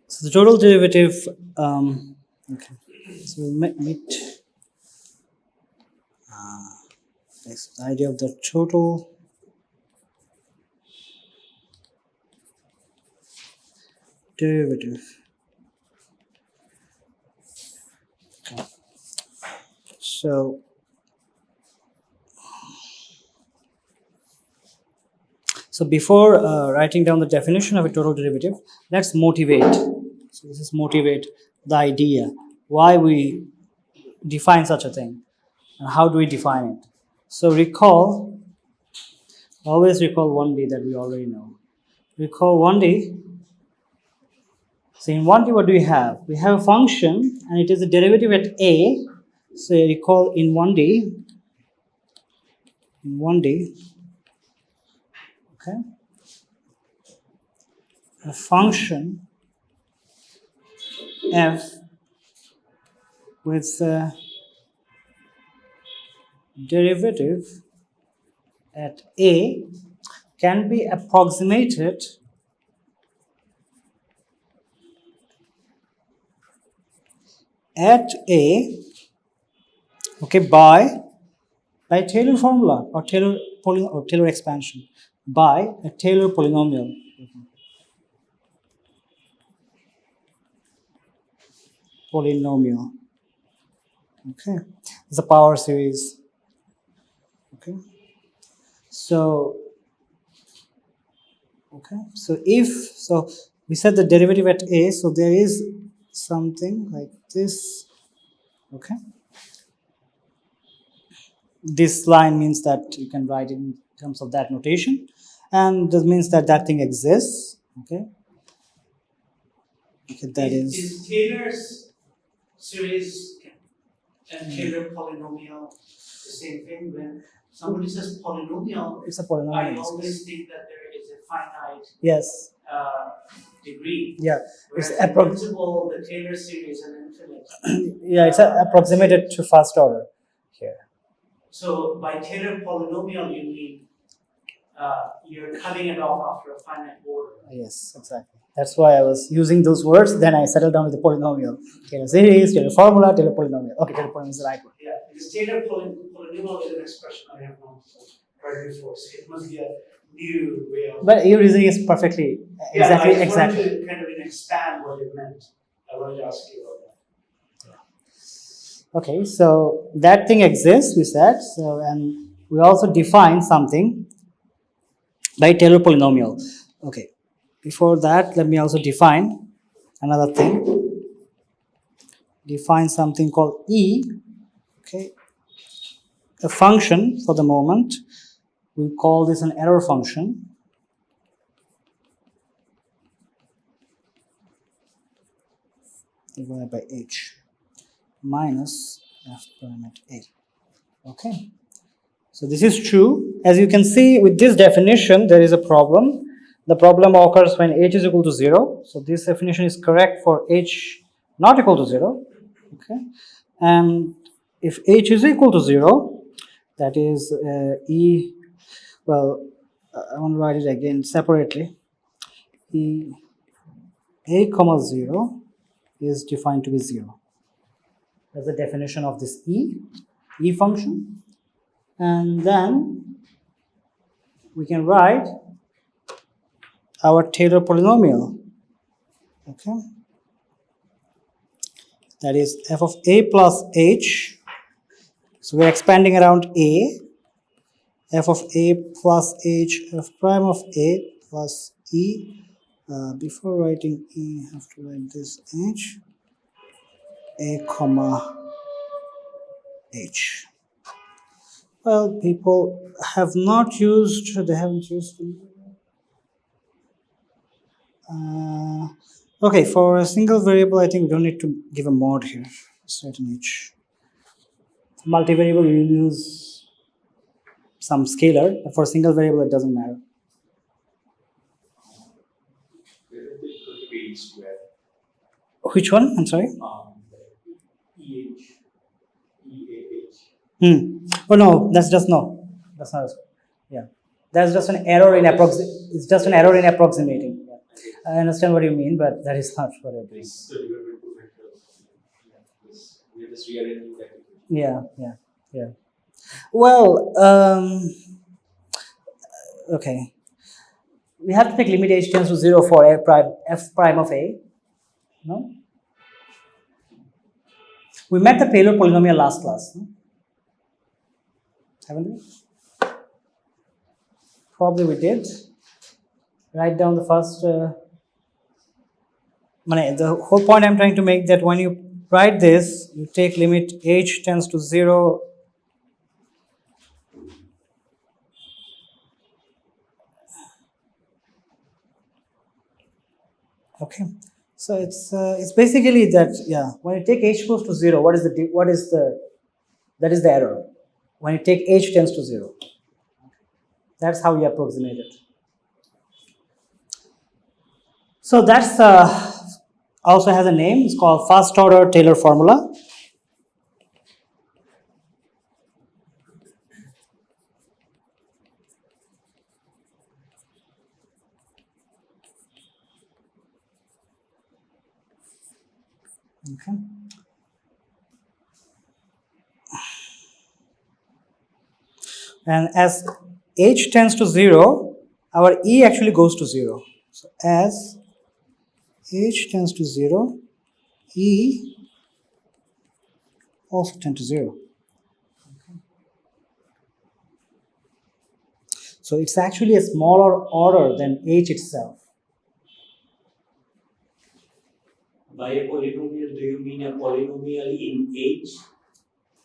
So the total derivative, okay, so we'll meet this idea of the total derivative. Okay. So before writing down the definition of a total derivative, let's motivate. So this is motivate the idea why we define such a thing and how do we define it. So always recall 1D that we already know. Recall 1D. So in 1D, what do we have? We have a function and it is a derivative at a. So recall in 1D, okay, a function f with a derivative at a can be approximated at a, okay, by Taylor formula or Taylor expansion, by a Taylor polynomial. Okay, it's a power series. Okay, so we said the derivative at a, so there is something like this. Okay, this line means that you can write in terms of that notation, and this means that that thing exists. Okay, that is Taylor's series and Taylor polynomial the same thing? When somebody says polynomial, it's a polynomial. I always think that there is a finite yes degree. Yeah, it's in principle the Taylor series and infinite. Yeah, it's approximated to first order here. So by Taylor polynomial, you mean you're cutting it off after a finite order. Yes, exactly. That's why I was using those words. Then I settled down with the polynomial. Taylor series, Taylor formula, Taylor polynomial. Okay, Taylor polynomial is the right one. Yeah, because Taylor polynomial is an expression I have not heard before. So it must be a new way of. But your reasoning is perfectly exactly. I just wanted to kind of expand what it meant. I wanted to ask you about that. Okay, so that thing exists, we said. So, and we also define something by Taylor polynomial. Okay, before that, let me also define another thing. Define something called E. Okay, a function for the moment. We'll call this an error function. Divided by h minus f prime at a. Okay, so this is true. As you can see with this definition, there is a problem. The problem occurs when h is equal to 0. So this definition is correct for h not equal to 0. Okay, and if h is equal to 0, that is e. Well, I want to write it again separately. E a comma 0 is defined to be 0. That's the definition of this e function. And then we can write our Taylor polynomial. Okay, that is f of a plus h. So we're expanding around a. F of a plus h, f prime of a plus e. Before writing e, I have to write this h. A comma h. Well, people have not used, they haven't used. Okay, for a single variable, I think we don't need to give a mod here. Certain h. Multivariable, you use some scalar, but for a single variable, it doesn't matter. Which one? I'm sorry? Oh no, that's just no. That's not. Yeah, that's just an error in It's just an error in approximating. I understand what you mean, but that is not what I'm doing. This divided by 2 vectors. We are just rearranging that. Yeah. Well, okay. We have to take limit h tends to 0 for f prime of a. No? We met the Taylor polynomial last class. No? Haven't we? Probably we did. Write down the first. The whole point I'm trying to make that when you write this, you take limit h tends to 0. Okay, so it's basically that, yeah. When you take h goes to 0, that is the error. When you take h tends to 0, that's how you approximate it. So that's also has a name. It's called first order Taylor formula. Okay. And as h tends to 0, our e actually goes to 0. So as h tends to 0, e also tends to 0. So it's actually a smaller order than h itself. By a polynomial, do you mean a polynomial in H?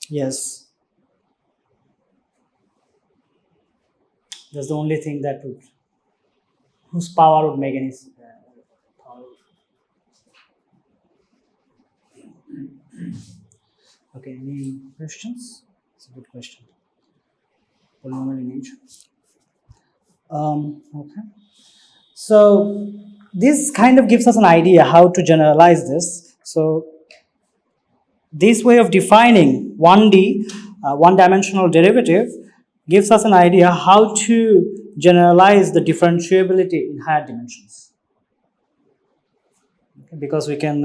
Yes. That's the only thing that would, whose power would make any power. Okay, any questions? It's a good question. Polynomial in H. Okay. So this kind of gives us an idea how to generalize this. So this way of defining 1D, one-dimensional derivative, gives us an idea how to generalize the differentiability in higher dimensions. Okay, because we can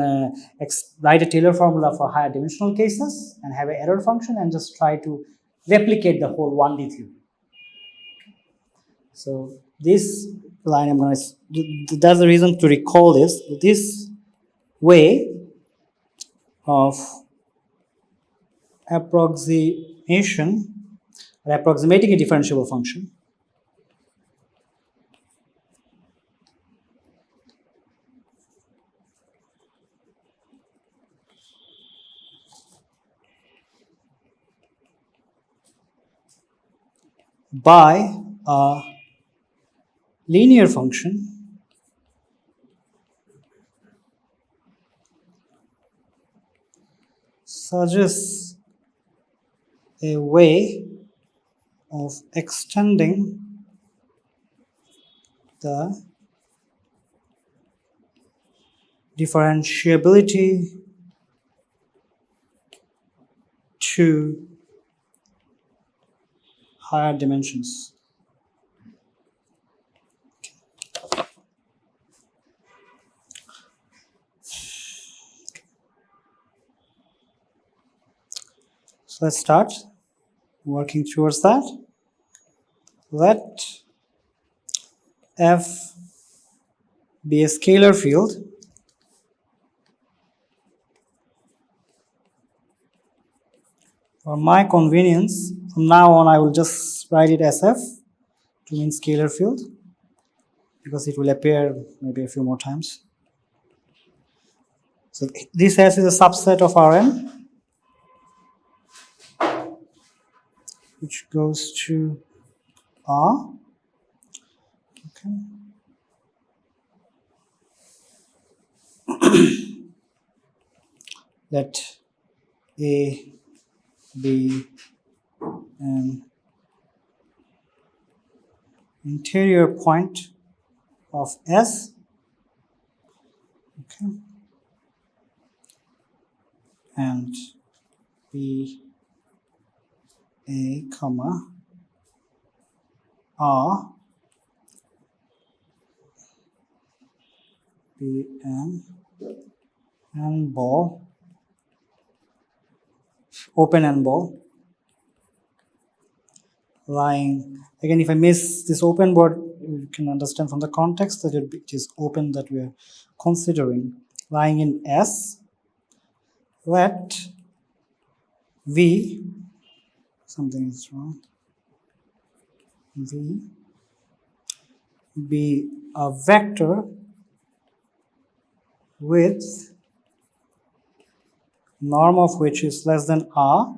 write a Taylor formula for higher dimensional cases and have an error function and just try to replicate the whole 1D theory. So this line I'm going to, that's the reason to recall this. This way of approximation or approximating a differentiable function by a linear function suggests a way of extending the differentiability to higher dimensions. So let's start working towards that. Let F be a scalar field for my convenience. From now on, I will just write it as F to mean scalar field because it will appear maybe a few more times. So this S is a subset of Rn, which goes to R. Okay. Let A be an interior point of S. Okay. And B A comma R be an N ball, open N ball lying, again if I miss this open board, you can understand from the context that it is open that we are considering, lying in S. Let V, something is wrong, V be a vector with norm of which is less than R,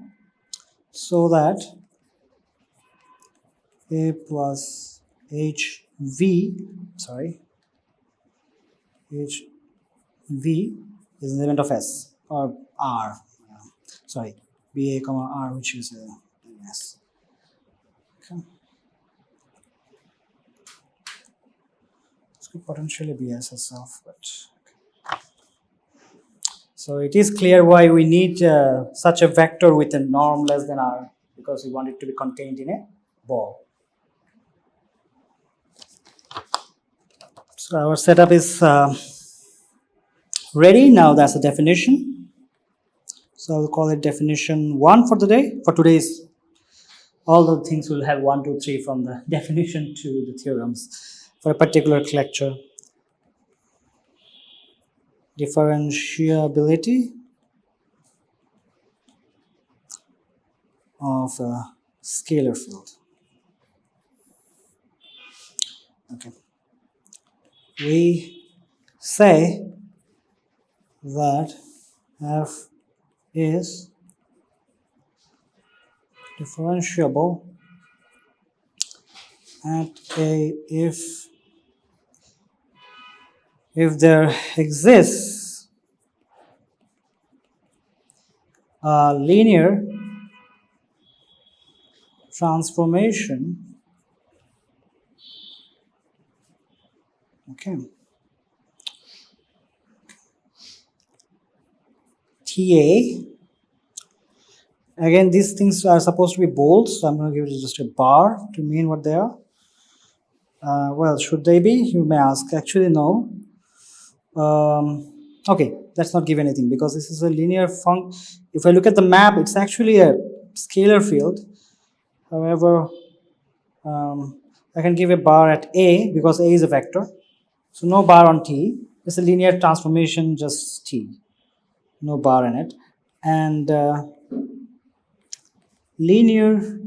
so that A plus HV, HV is an element of S or R, BA comma R, which is S. Okay. This could potentially be S itself, but okay. So it is clear why we need such a vector with a norm less than R, because we want it to be contained in a ball. So our setup is ready. Now that's the definition. So I'll call it definition 1 for the day. For today's, all the things will have 1, 2, 3 from the definition to the theorems for a particular lecture. Differentiability of a scalar field. Okay. We say that f is differentiable at a if there exists a linear transformation, okay, TA. Again, these things are supposed to be bold, so I'm going to give it just a bar to mean what they are. Well, should they be? You may ask. Actually, no. Okay, let's not give anything because this is a linear function. If I look at the map, it's actually a scalar field. However, I can give a bar at A because A is a vector. So no bar on T. It's a linear transformation, just T. No bar in it. And linear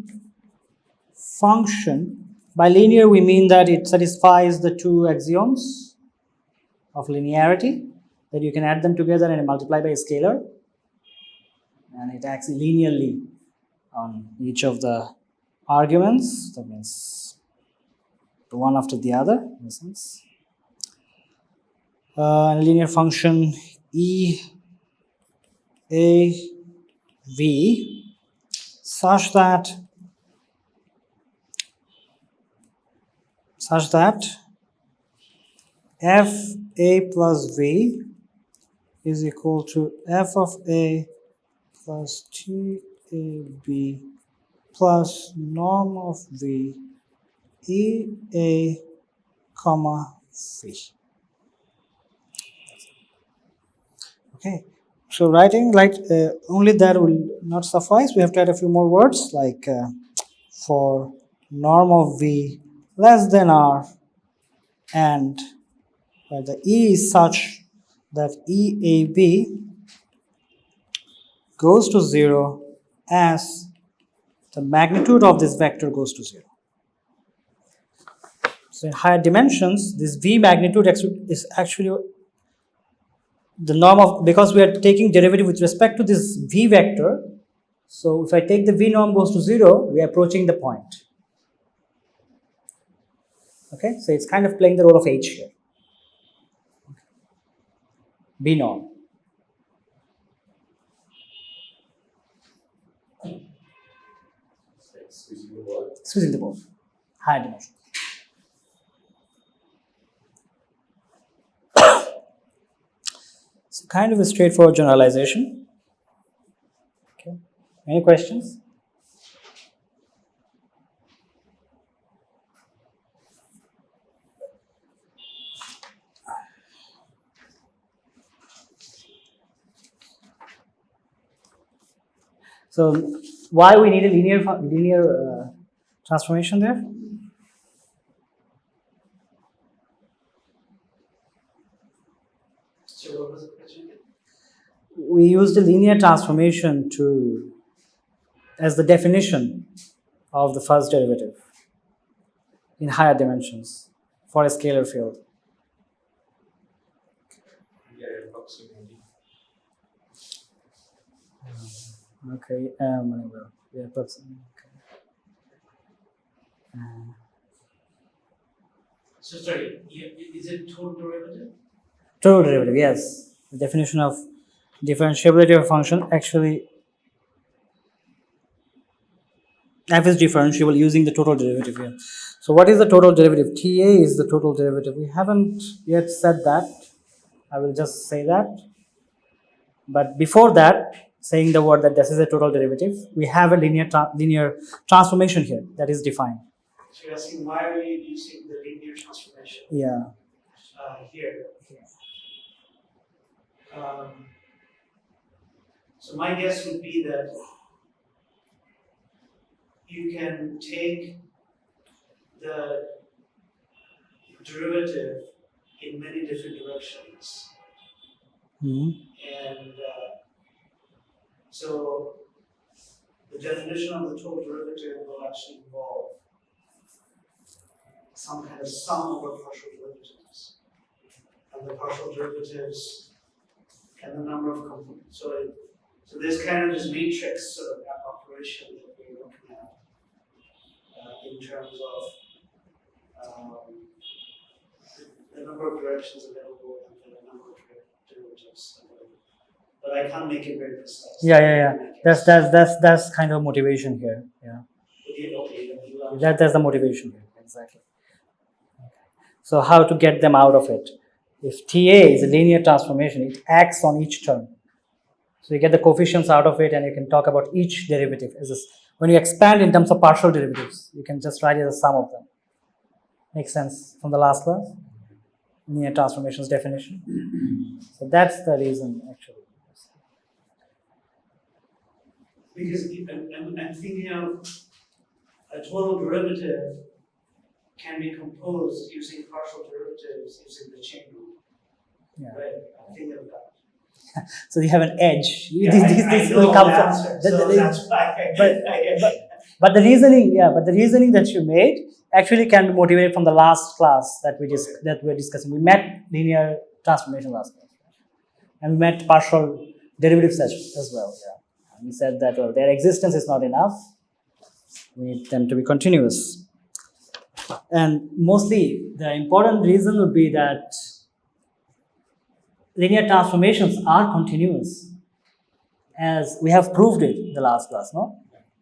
function, by linear we mean that it satisfies the two axioms of linearity, that you can add them together and multiply by a scalar, and it acts linearly on each of the arguments. That means one after the other, in a sense. Linear function E A V such that f A plus V is equal to f of A plus T A B plus norm of V E A comma V. Okay, so writing like only that will not suffice. We have to add a few more words like for norm of V less than R, and where the E is such that EAB goes to 0 as the magnitude of this vector goes to 0. So in higher dimensions, this V magnitude is actually the norm of, because we are taking derivative with respect to this V vector. So if I take the V norm goes to 0, we are approaching the point. Okay, so it's kind of playing the role of H here. B norm. Squeezing the ball. Higher dimension. So kind of a straightforward generalization. Okay. Any questions? So why we need a linear transformation there? So what was the question again? We used a linear transformation as the definition of the first derivative in higher dimensions for a scalar field. Yeah, approximately. Okay, well, yeah, approximately. Okay. So sorry, is it total derivative? Total derivative, yes. The definition of differentiability of a function actually f is differentiable using the total derivative here. So what is the total derivative? TA is the total derivative. We haven't yet said that. I will just say that. But before that, saying the word that this is a total derivative, we have a linear transformation here that is defined. So you're asking why are we using the linear transformation Yeah. here? So my guess would be that you can take the derivative in many different directions. And so the definition of the total derivative will actually involve some kind of sum over partial derivatives. And the partial derivatives and the number of components. So there's kind of this matrix sort of operation that we're looking at in terms of the number of directions available and the number of derivatives available. But I can't make it very precise. Yeah. That's kind of motivation here. Yeah. That's the motivation here. Exactly. So how to get them out of it? If TA is a linear transformation, it acts on each term. So you get the coefficients out of it, and you can talk about each derivative. When you expand in terms of partial derivatives, you can just write it as a sum of them. Makes sense from the last class? Linear transformations definition. So that's the reason, actually. Because I'm thinking of a total derivative can be composed using partial derivatives using the chain rule. Yeah. Right? I'm thinking of that. So you have an edge. Yeah, This I know will come the from. answer, so that's why But the reasoning that you made actually can be motivated from the last class that we're discussing. We met linear transformation last class, and we met partial derivatives as well. Yeah, and we said that their existence is not enough. We need them to be continuous, and mostly the important reason would be that linear transformations are continuous, as we have proved it in the last class. No.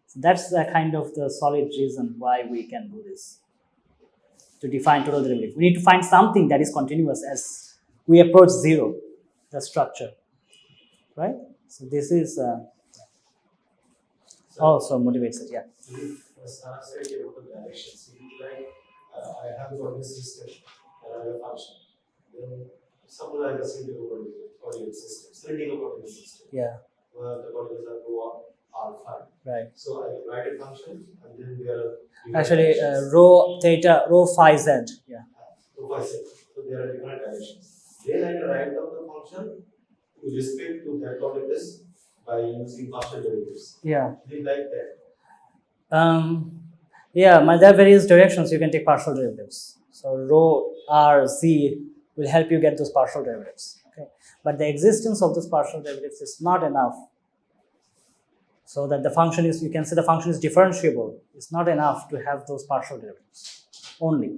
So that's the kind of the solid reason why we can do this. To define total derivative, we need to find something that is continuous as we approach zero, the structure, right? So this is also motivates it, yeah. I have got this system and I have a function. Then suppose I consider the coordinate system, cylindrical coordinate system. Yeah. Where the coordinates are rho r phi. Right. So I can write a function and then there are actually rho theta, rho phi z. Yeah. Rho phi z. So there are different dimensions. Then I can write down the function with respect to that coordinates by using partial derivatives. Yeah. They like that. There are various directions you can take partial derivatives. So rho r z will help you get those partial derivatives. Okay. But the existence of those partial derivatives is not enough. So that the function is, you can say the function is differentiable. It's not enough to have those partial derivatives only.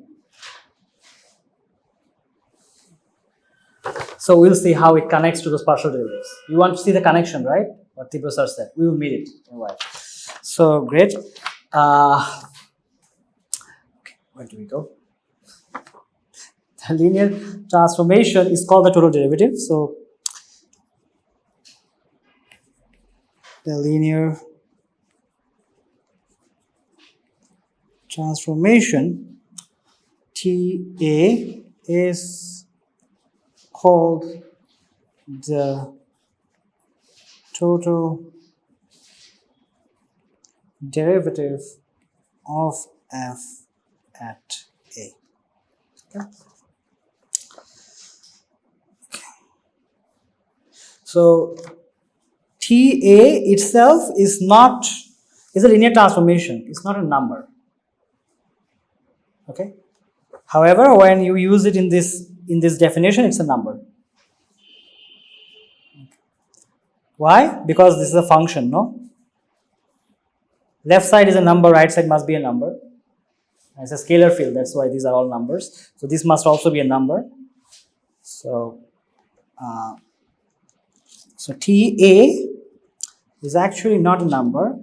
So we'll see how it connects to those partial derivatives. You want to see the connection, right? What Tibra sir said. We will meet it in a while. So great. Okay, where do we go? The linear transformation is called the total derivative. So the linear transformation TA is called the total derivative of f at a. Okay. So TA itself is a linear transformation. It's not a number. Okay. However, when you use it in this definition, it's a number. Why? Because this is a function, no? Left side is a number, right side must be a number. It's a scalar field, that's why these are all numbers. So this must also be a number. So TA is actually not a number.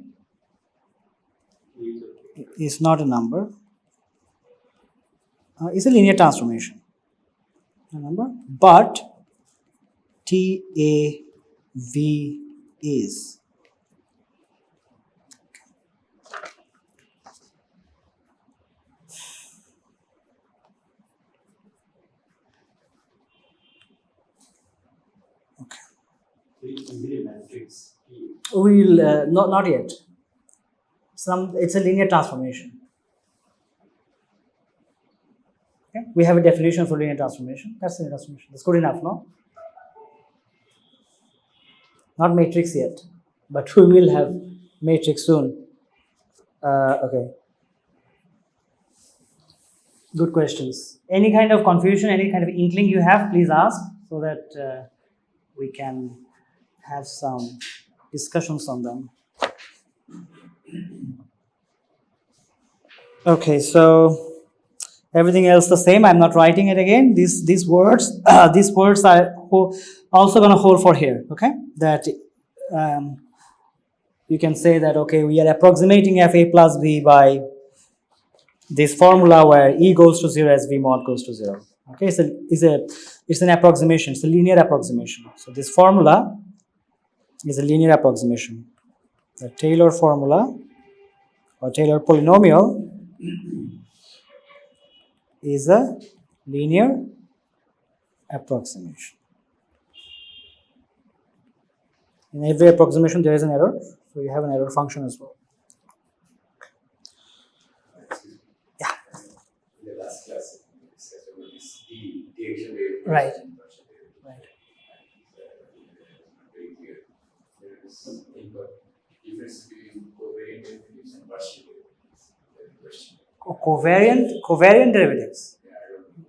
It's not a number. It's a linear transformation. A number, but TAV is. Is it a matrix? We'll not yet. It's a linear transformation. Okay. We have a definition for linear transformation. That's linear transformation. That's good enough, no? Not matrix yet, but we will have matrix soon. Okay. Good questions. Any kind of confusion, any kind of inkling you have, please ask so that we can have some discussions on them. Okay, so everything else the same. I'm not writing it again. These words are also going to hold for here. Okay, that you can say that okay, we are approximating f a plus b by this formula where e goes to 0 as v mod goes to 0. Okay, it's an approximation. It's a linear approximation. So this formula is a linear approximation. The Taylor formula or Taylor polynomial is a linear approximation. In every approximation there is an error, so you have an error function as well. Yeah. In the last class, we discussed about this direction wave. Right. Right. Very clear. There is something about difference between covariant derivatives and partial derivatives. Very question. Covariant derivatives. Yeah, I don't know.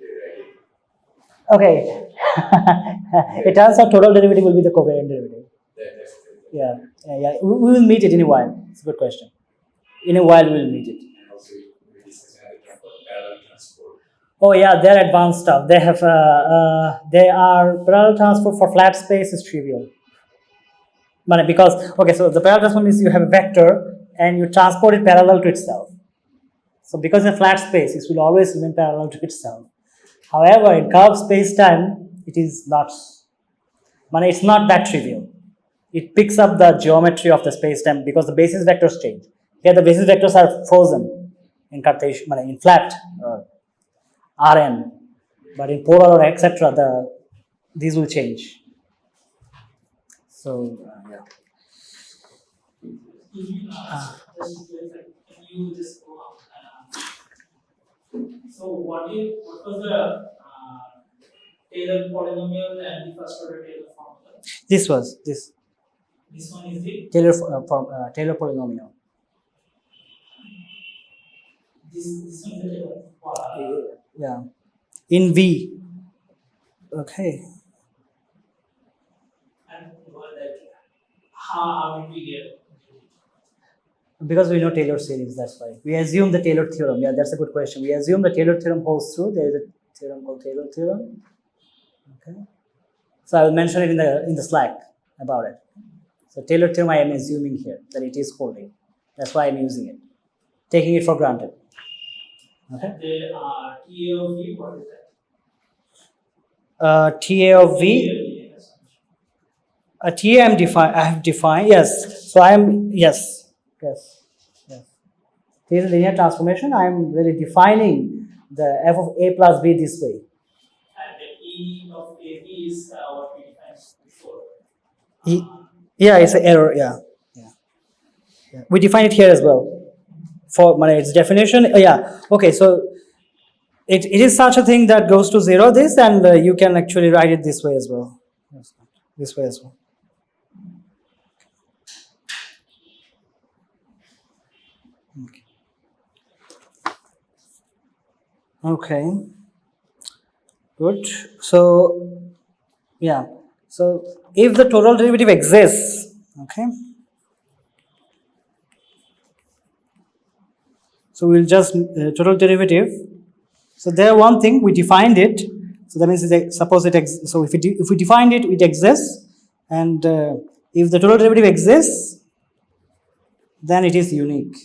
Did I write it? Okay. It turns out total derivative will be the covariant derivative. That's Yeah. We will meet it in a while. It's a good question. In a while we will meet it. And also, we discussed another term called parallel transport. Oh yeah, they're advanced stuff. They have they are parallel transport for flat space is trivial. But because okay, so the parallel transport means you have a vector and you transport it parallel to itself. So because in a flat space, it will always remain parallel to itself. However, in curved space-time, it is not. But it's not that trivial. It picks up the geometry of the space-time because the basis vectors change. Here, the basis vectors are frozen in Cartesian, in flat Rn, but in polar or etc., these will change. So yeah. Just to clarify, can you just go up? So what was the Taylor polynomial and the first order Taylor formula? This was this This one is the Taylor polynomial. this one is the Taylor. Yeah, in V. Okay. And like how did we get? Because we know Taylor series, that's why. We assume the Taylor theorem. Yeah, that's a good question. We assume the Taylor theorem holds true. There is a theorem called Taylor theorem. Okay. So I will mention it in the Slack about it. So Taylor theorem I am assuming here that it is holding. That's why I'm using it. Taking it for granted. Okay. The TA of V, what is that? TA of V. TA I have defined. Yes. So Yes. This is a linear transformation. I am really defining the f of a plus b this way. And the E of AB is what we defined before. Yeah, it's an error. Yeah. We define it here as well. For its definition, yeah. Okay, so it is such a thing that goes to 0 this, and you can actually write it this way as well. This way as well. Okay. Good. So yeah. So if the total derivative exists, okay. So we'll just total derivative. So there one thing we defined it. So that means suppose it so if we defined it, it exists, and if the total derivative exists, then it is unique.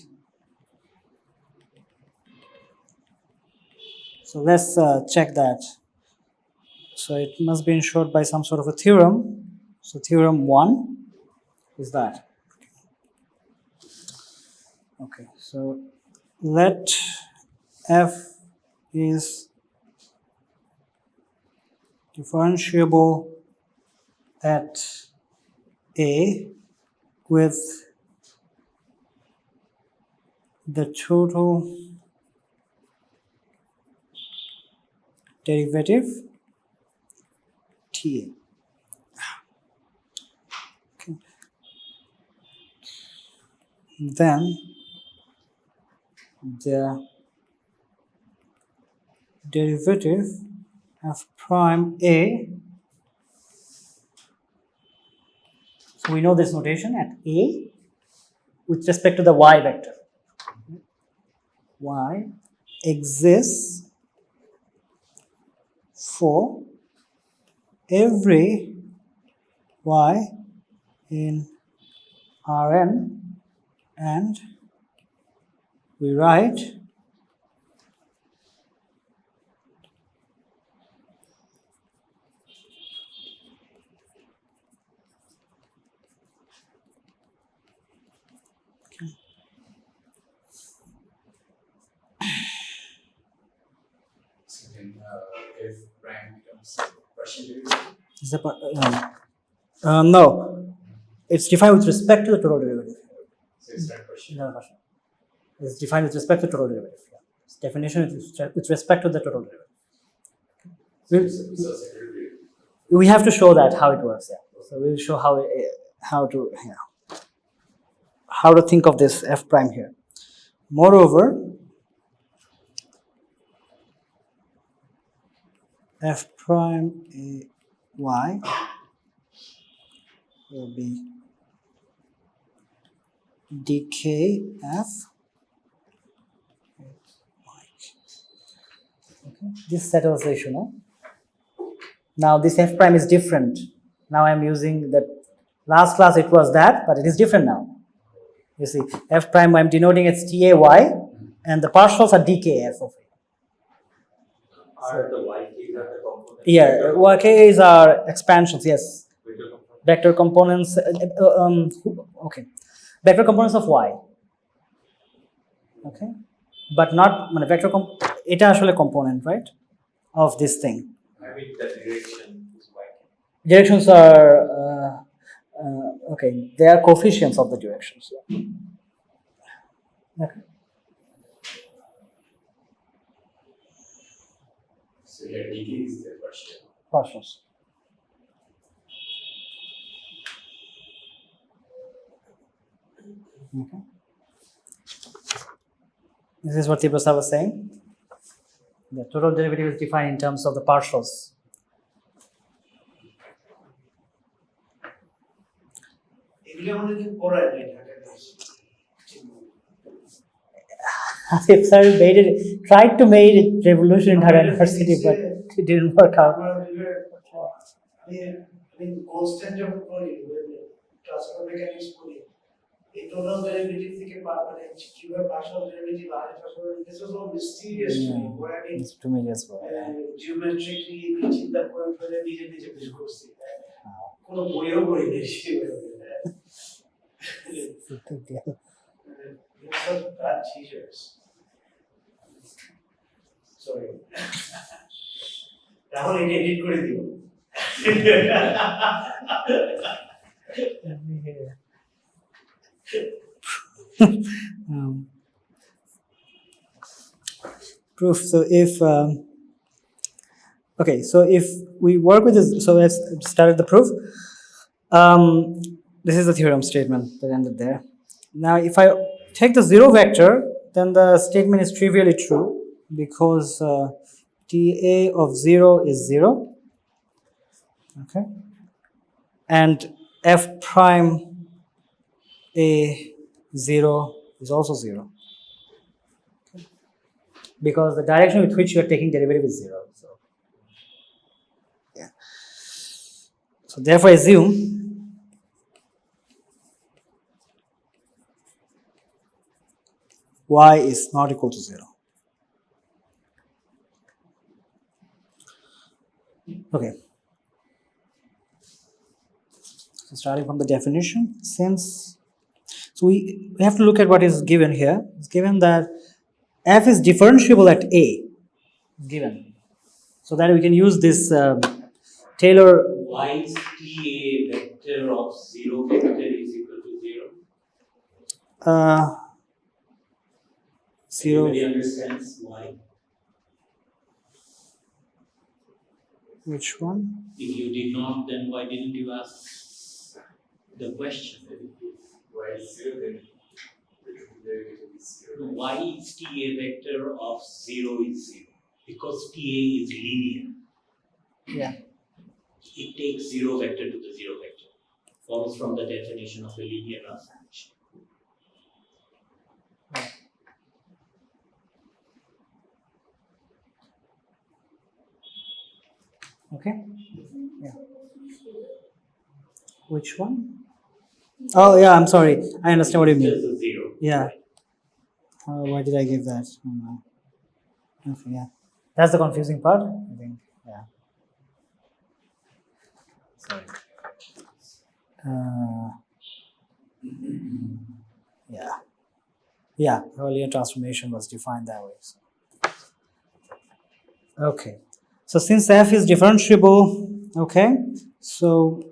So let's check that. So it must be ensured by some sort of a theorem. So theorem 1 is that. Okay, so let f is differentiable at a with the total derivative ta. Okay. Then the derivative f prime a, so we know this notation at a with respect to the y vector. Y exists for every y in Rn, and we write So then f prime becomes partial derivative. is the no, it's defined with respect to the total derivative. So it's not partial. No, partial. It's defined with respect to total derivative. Yeah. Its definition is with respect to the total derivative. So secondary. We have to show that how it works. Yeah. So we'll show how to think of this f prime here. Moreover, f prime a y will be dkf. Okay. This settles the issue, no? Now this f prime is different. Now I'm using that. Last class it was that, but it is different now. You see, f prime I'm denoting as tay, and the partials are dkf of it. Are the yks are the components? Yeah, yks are expansions. Yes, vector components. Okay, vector components of y. Okay, but not vector এটা আসলে component, right, of this thing. I mean the direction is y. Directions are okay. They are coefficients of the directions. Okay. So here dk is the partial. Partials. Okay. This is what Tibra was saying. The total derivative is defined in terms of the partials. এগুলো আমাদের কি পড়ায় নাই Dhaka Asif sir tried to make it revolution in Dhaka University, but it didn't work out. constant যখন করি transfer mechanics করি এই total derivative থেকে মানে কিভাবে পার্শিয়াল ডেরিভেটিভ আর partial this is all mysterious to me where I It's too many as well. Geometrically চিন্তা করে ফেলে নিজে নিজে বের করছি কোনো বইও পড়ি নাই It's a big deal. It's such bad teachers. Sorry. Rahul এটা এডিট করে দিও um, proof. So if okay, so if we work with this, so let's start the proof. This is the theorem statement that ended there. Now, if I take the zero vector, then the statement is trivially true because TA of 0 is 0. Okay, and F prime A 0 is also 0 because the direction with which you are taking derivative is 0. So, yeah. So therefore, assume y is not equal to 0. Okay. So starting from the definition, since so we have to look at what is given here. It's given that f is differentiable at a, given, so that we can use this Taylor. Why is TA vector of 0 vector is equal to 0? 0. Everybody understands why? Which one? If you did not, then why didn't you ask the question? Why is 0 then? Derivative is 0. Why is TA vector of 0 is 0? Because TA is linear. Yeah. It takes 0 vector to the 0 vector. Follows from the definition of a linear function. Okay. Yeah. Which one? Oh yeah, I'm sorry. I understand what you mean. Just a 0. Yeah. Why did I give that? Okay, yeah. That's the confusing part, I think. Yeah. Sorry. Yeah. Yeah, earlier transformation was defined that way. So. Okay. So since f is differentiable, okay, so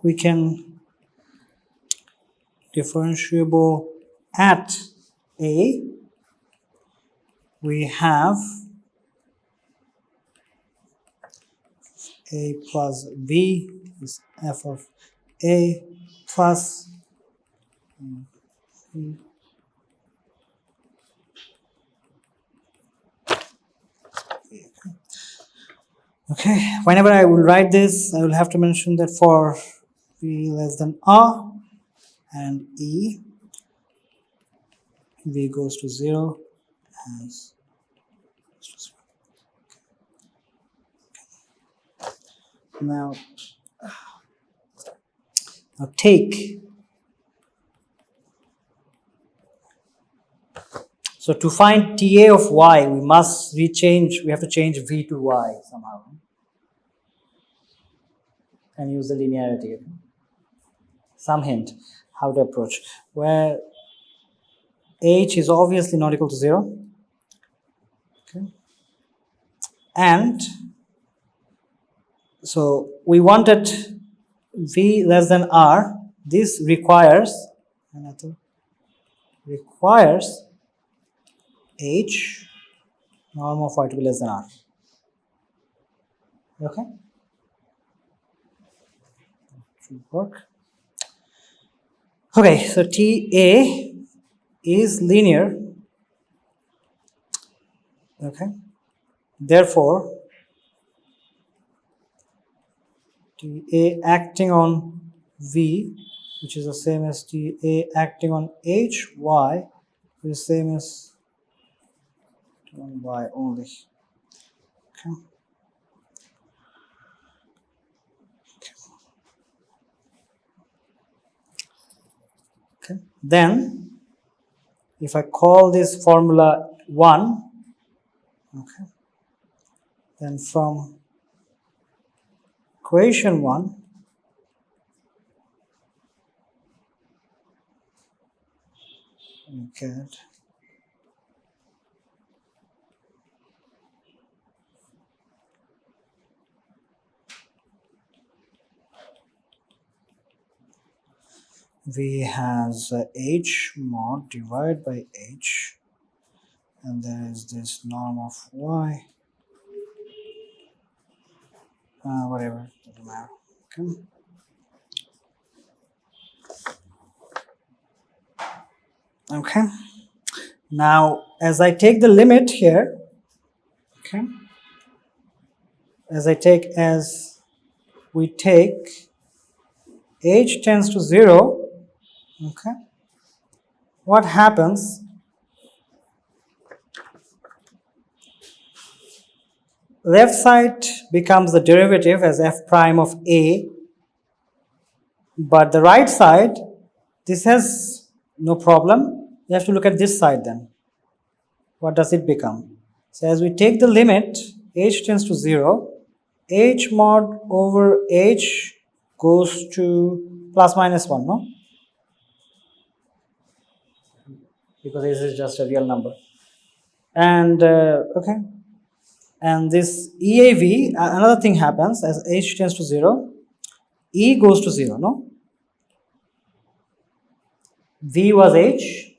we can differentiable at a, we have a plus b is f of a plus b. Okay, whenever I will write this, I will have to mention that for v less than r and e, v goes to 0 as now take, so to find TA of y, we have to change v to y somehow and use the linearity. Some hint how to approach, where h is obviously not equal to 0, okay, and so we wanted v less than r. This requires h norm of y to be less than r. Okay, should work. Okay, so TA is linear. Okay, therefore TA acting on v, which is the same as TA acting on h, y, is the same as on y only. Okay. Okay. Then, if I call this formula 1, okay, then from equation 1, we get V has h mod divided by h, and there is this norm of y, whatever, doesn't matter. Okay. Okay. Now, as I take the limit here, okay, as we take h tends to 0, okay, what happens? Left side becomes the derivative as f prime of a, but the right side, this has no problem. You have to look at this side then. What does it become? So as we take the limit, h tends to 0, h mod over h goes to plus minus 1, no? Because this is just a real number. And, okay. And this EAV, another thing happens as h tends to 0, E goes to 0, no? V was h,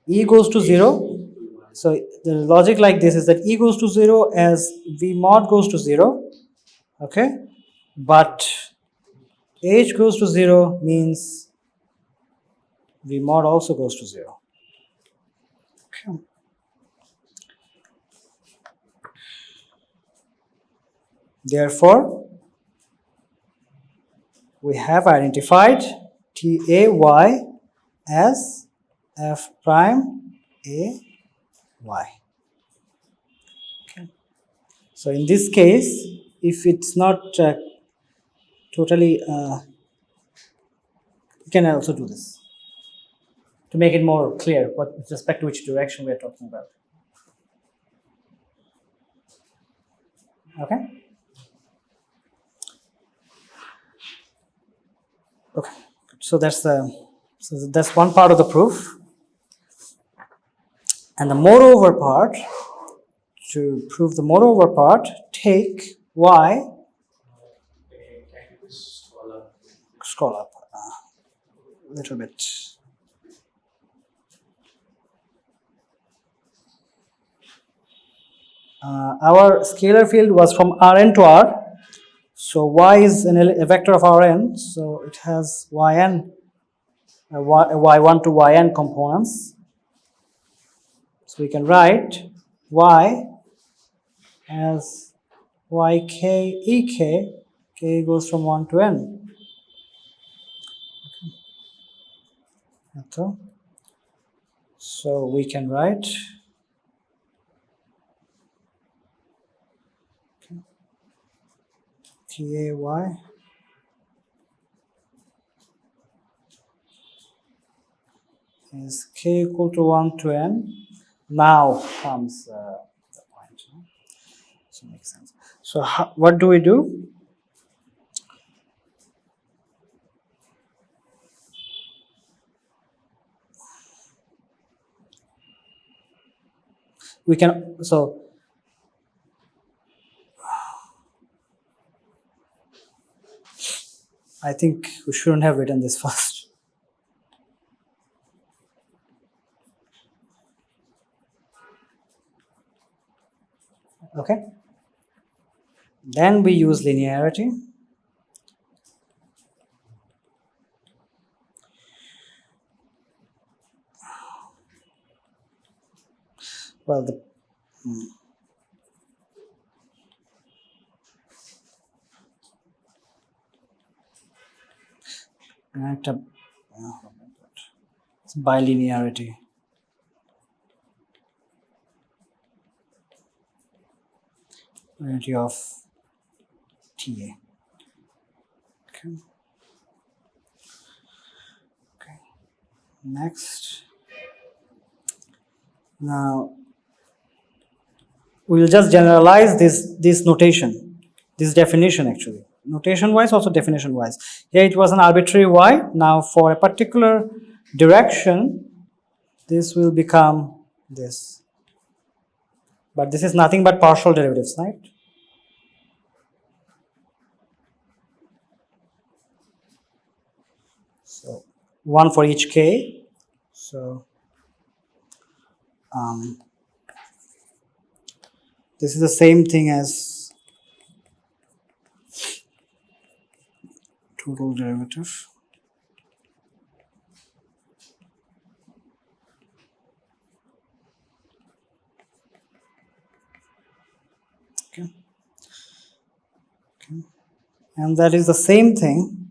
E goes to 0. So the logic like this is that E goes to 0 as V mod goes to 0, okay? But h goes to 0 means V mod also goes to 0. Okay. Therefore, we have identified TAY as f prime a y. Okay. So in this case, if it's not totally, you can also do this to make it more clear what with respect to which direction we are talking about. Okay. Okay. So that's one part of the proof. And the moreover part, to prove the moreover part, take y, scroll up a little bit. Our scalar field was from Rn to R, so y is a vector of Rn, so it has yn, y1 to yn components. So we can write y as yk ek, k goes from 1 to n. Okay. So we can write TAY is k equal to 1 to n. Now comes the point. So it makes sense. So what do we do? We can, so I think we shouldn't have written this first. Okay. Then we use linearity. Well, the it's bilinearity. Linearity of TA. Okay. Okay. Next. Now we will just generalize this notation, this definition actually. Notation wise, also definition wise. Here it was an arbitrary y. Now for a particular direction, this will become this. But this is nothing but partial derivatives, right? So one for each k. So this is the same thing as total derivative. Okay. Okay. And that is the same thing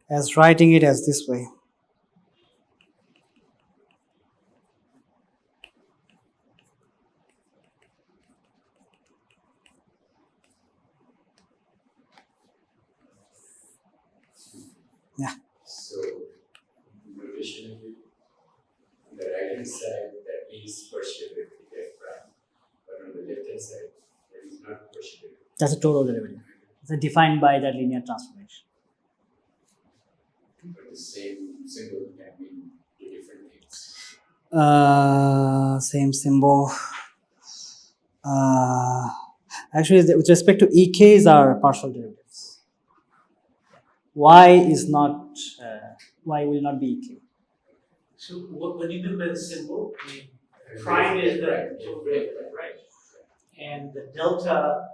as writing it as this way. Yeah. So, notationally, on the right hand side, that means partial derivative f prime, but on the left hand side, that is not partial derivative. That's a total derivative. It's defined by that linear transformation. But the same symbol can mean two different things. Same symbol. Actually, with respect to EKs are partial derivatives. Y is not. Y will not be EK. So what do you mean by the symbol? I mean, prime is the total derivative, right? And the delta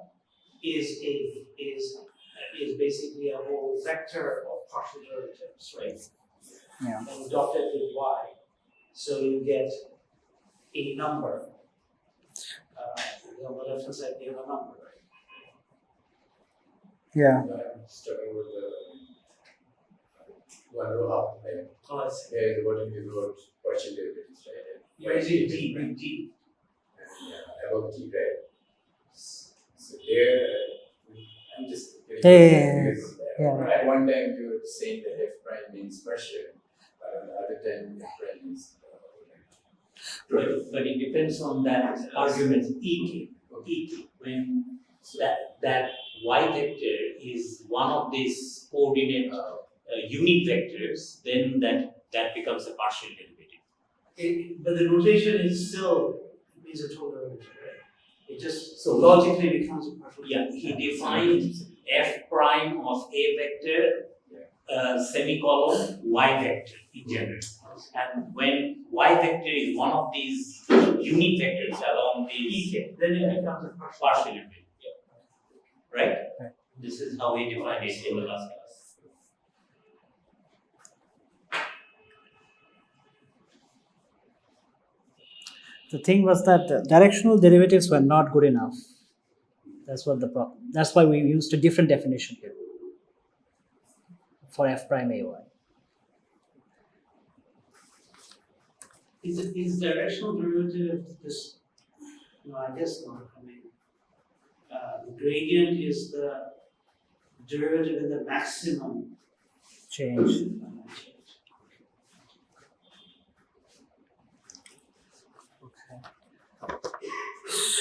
is basically a whole vector of partial derivatives, right? Yeah. And dotted with y. So you get a number. On the left hand side, you have a number, right? Yeah. Starting with the one row up, like Oh, I see. there is what you wrote partial derivatives, right? Yeah, is it d, big D? And above t, right? So there, I'm just Yeah. At one time you were saying that f prime means partial, but on the other time f prime means But it depends on that argument ek. When that y vector is one of these coordinate unit vectors, then that becomes a partial derivative. But the notation is still is a total derivative, right? It just so logically becomes a partial. Yeah, he defined f prime of a vector semicolon y vector in general. And when y vector is one of these unit vectors along these, then it becomes a partial derivative. Right? Right. This is how we define it in the last class. The thing was that directional derivatives were not good enough. That's what the problem. That's why we used a different definition here for f prime ay. Is directional derivative this? No, I guess not. I mean, the gradient is the derivative in the maximum Change.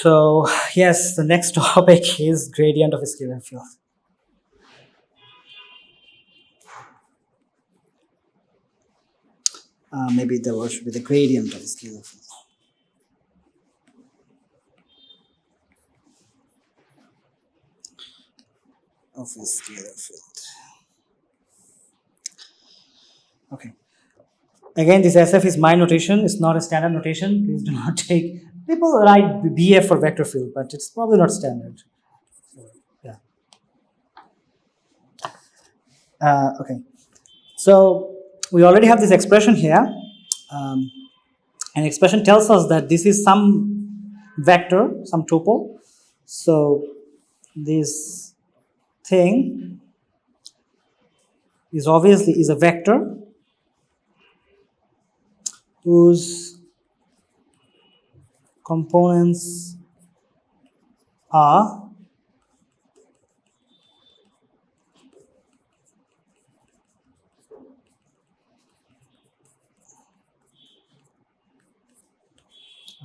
So yes, the next topic is gradient of a scalar field. Maybe the word should be the gradient of a scalar field. Of a scalar field. Okay. Again, this SF is my notation. It's not a standard notation. Please do not take. People write BF for vector field, but it's probably not standard. Yeah. Okay. So we already have this expression here. An expression tells us that this is some vector, some tuple. So this thing is obviously a vector whose components are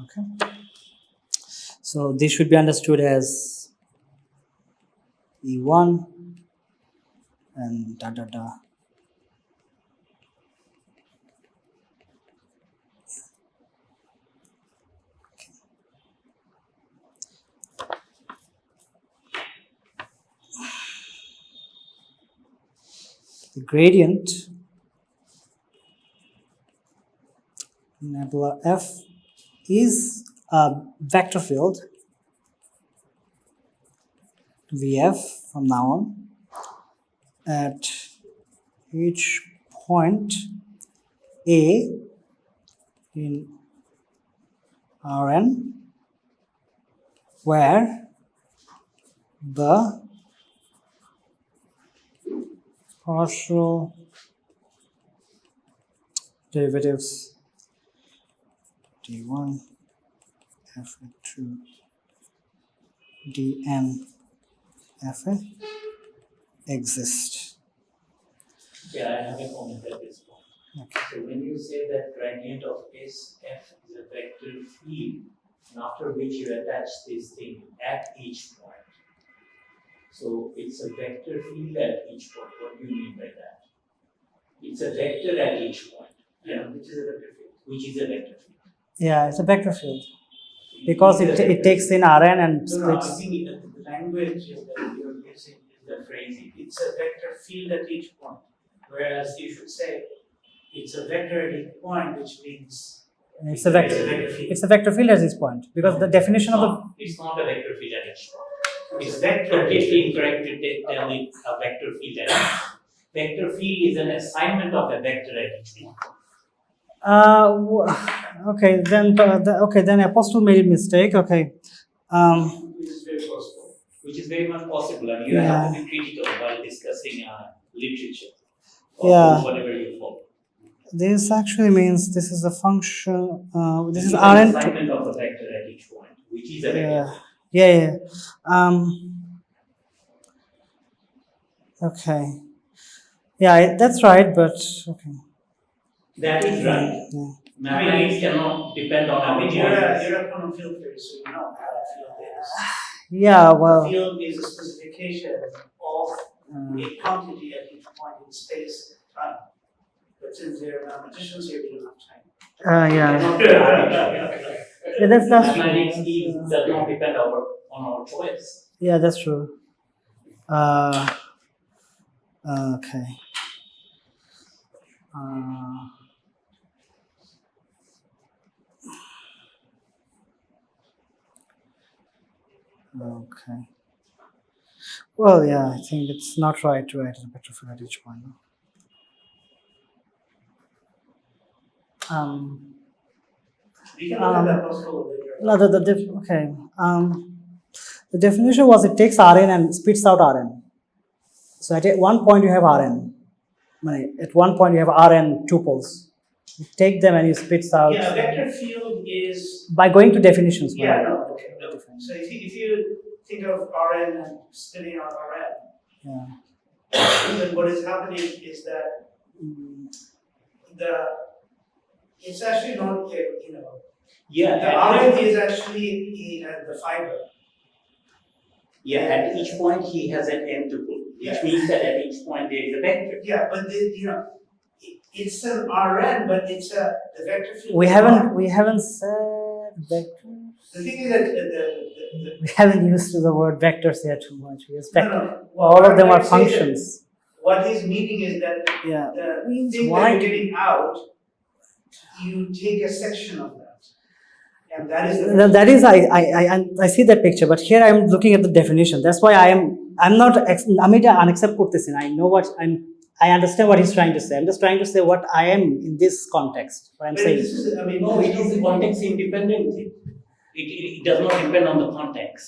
okay. So this should be understood as E1 and da da da. The gradient F is a vector field VF from now on at each point A in Rn where the partial derivatives d1 f2 dn fa exist. Yeah, I have a comment at this point. Okay. So when you say that gradient of SF is a vector field, and after which you attach this thing at each point. So it's a vector field at each point. What do you mean by that? It's a vector at each point. Yeah, which is a vector field. Which is a vector field. Yeah, it's a vector field because it takes in Rn and No, no, I splits. think the language is that you're using is the phrasing. It's a vector field at each point. Whereas you should say it's a vector at each point, which means It's a vector. field. It's a vector field at this point because the definition of the It's not a vector field at each point. It's It's vector. completely incorrect to tell it a vector field at each point. Vector field is an assignment of a vector at each point. okay then Apostle made a mistake. Okay, Which is very possible. Which is very much possible, and you have to be critical while discussing literature or Yeah. whatever you follow. this actually means this is a function. This is an Rn. assignment of a vector at each point, which is a vector. Yeah. Okay. Yeah, that's right, but okay. That is right. Yeah. Mathematics cannot depend on I our mean, points. you're a quantum field theory, so you know how a field is. Yeah, well, A field is a specification of a quantity at each point in space and time. But since they're mathematicians here, we don't have time. yeah. Yeah, that's Mathematics true. does not depend on our choice. Yeah, that's true. Okay. Okay. Well, yeah, I think it's not right to write a vector field at each point. We can look at that possible later. No, okay. The definition was it takes Rn and spits out Rn. So at one point you have Rn. At one point you have Rn tuples. You take them and you spits out. Yeah, a vector field is. By going to definitions. Yeah, no, okay, no. So if you think of Rn and spitting out Rn, Yeah. then what is happening is that it's actually not, Yeah, the Rn is actually the fiber. yeah, at each point he has an n tuple, which Yeah. means that at each point there is a vector. Yeah, but it's an Rn, but it's the vector field. We haven't said vectors. The thing is that We haven't used the word vectors here too much. We use vector. no. All of them What are I'm saying is that functions. what he's meaning is that Yeah. the thing why- that you're getting out, you take a section of that. And that is the. That is, I see that picture, but here I'm looking at the definition. That's why I'm not, আমি এটা unaccept করতেছি না. I know what I understand what he's trying to say. I'm just trying to say what I am in this context. What I'm But saying. this is, I mean, No, it is a context independent thing. It does not depend on the context.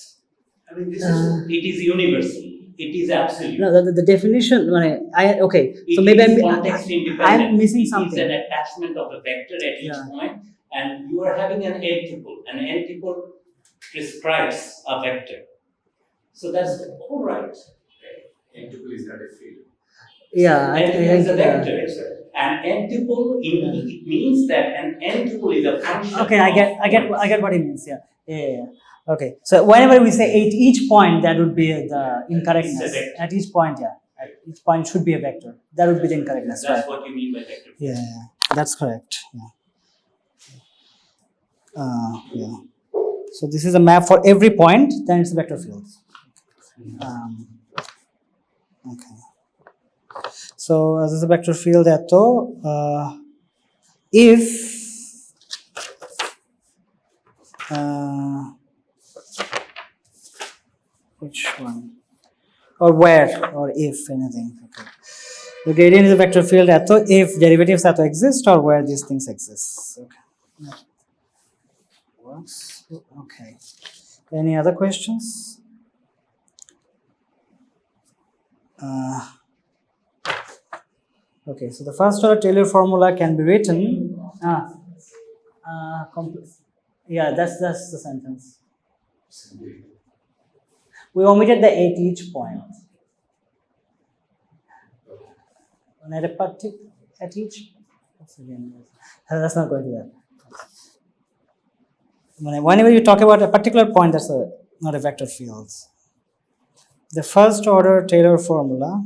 I mean, this is. It is universal. It is absolute. No, the definition. Okay, so It maybe is I'm context independent. I'm missing It is something. an attachment of a vector at each Yeah. point, and you are having an n tuple. An n tuple prescribes a vector. So that's all right. N tuple is not a field. Yeah, N tuple is a yeah. vector. An n tuple it means that an n tuple is a function. Okay, I get of what he means. Yeah. Okay, so whenever we say at each point, that would be the incorrectness. It's a vector. At each point, yeah. At each point should be a vector. That would be the incorrectness, That's right? what you mean by vector. Yeah, that's correct. Yeah. So this is a map for every point. Then it's a vector field. Okay. So this is a vector field. If which one? Or where, or if anything. Okay. The gradient is a vector field at if derivatives have to exist or where these things exist. Okay. Yeah. Works. Okay. Any other questions? Okay, so the first order Taylor formula can be written. Yeah, that's the sentence. We omitted the at each point. At a at each. That's not going to that. Whenever you talk about a particular point, that's not a vector field. The first order Taylor formula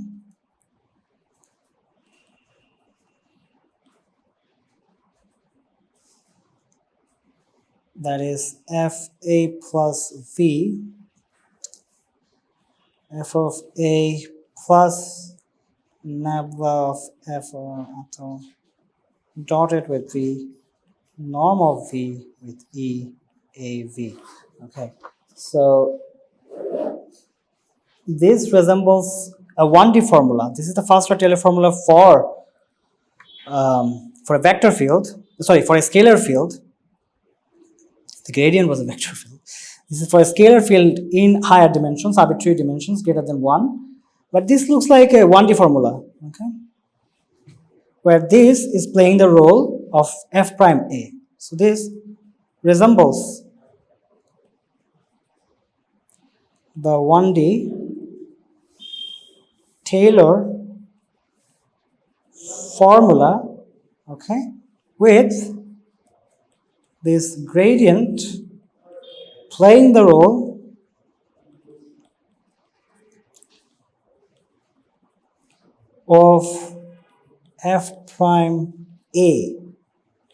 that is fa plus v, f of a plus nabla of f dotted with v, norm of v with e a v. Okay, so this resembles a 1D formula. This is the first order Taylor formula for a vector field. Sorry, for a scalar field. The gradient was a vector field. This is for a scalar field in higher dimensions, arbitrary dimensions greater than 1. But this looks like a 1D formula, okay? Where this is playing the role of f prime a. So this resembles the 1D Taylor formula, okay, with this gradient playing the role of f prime a,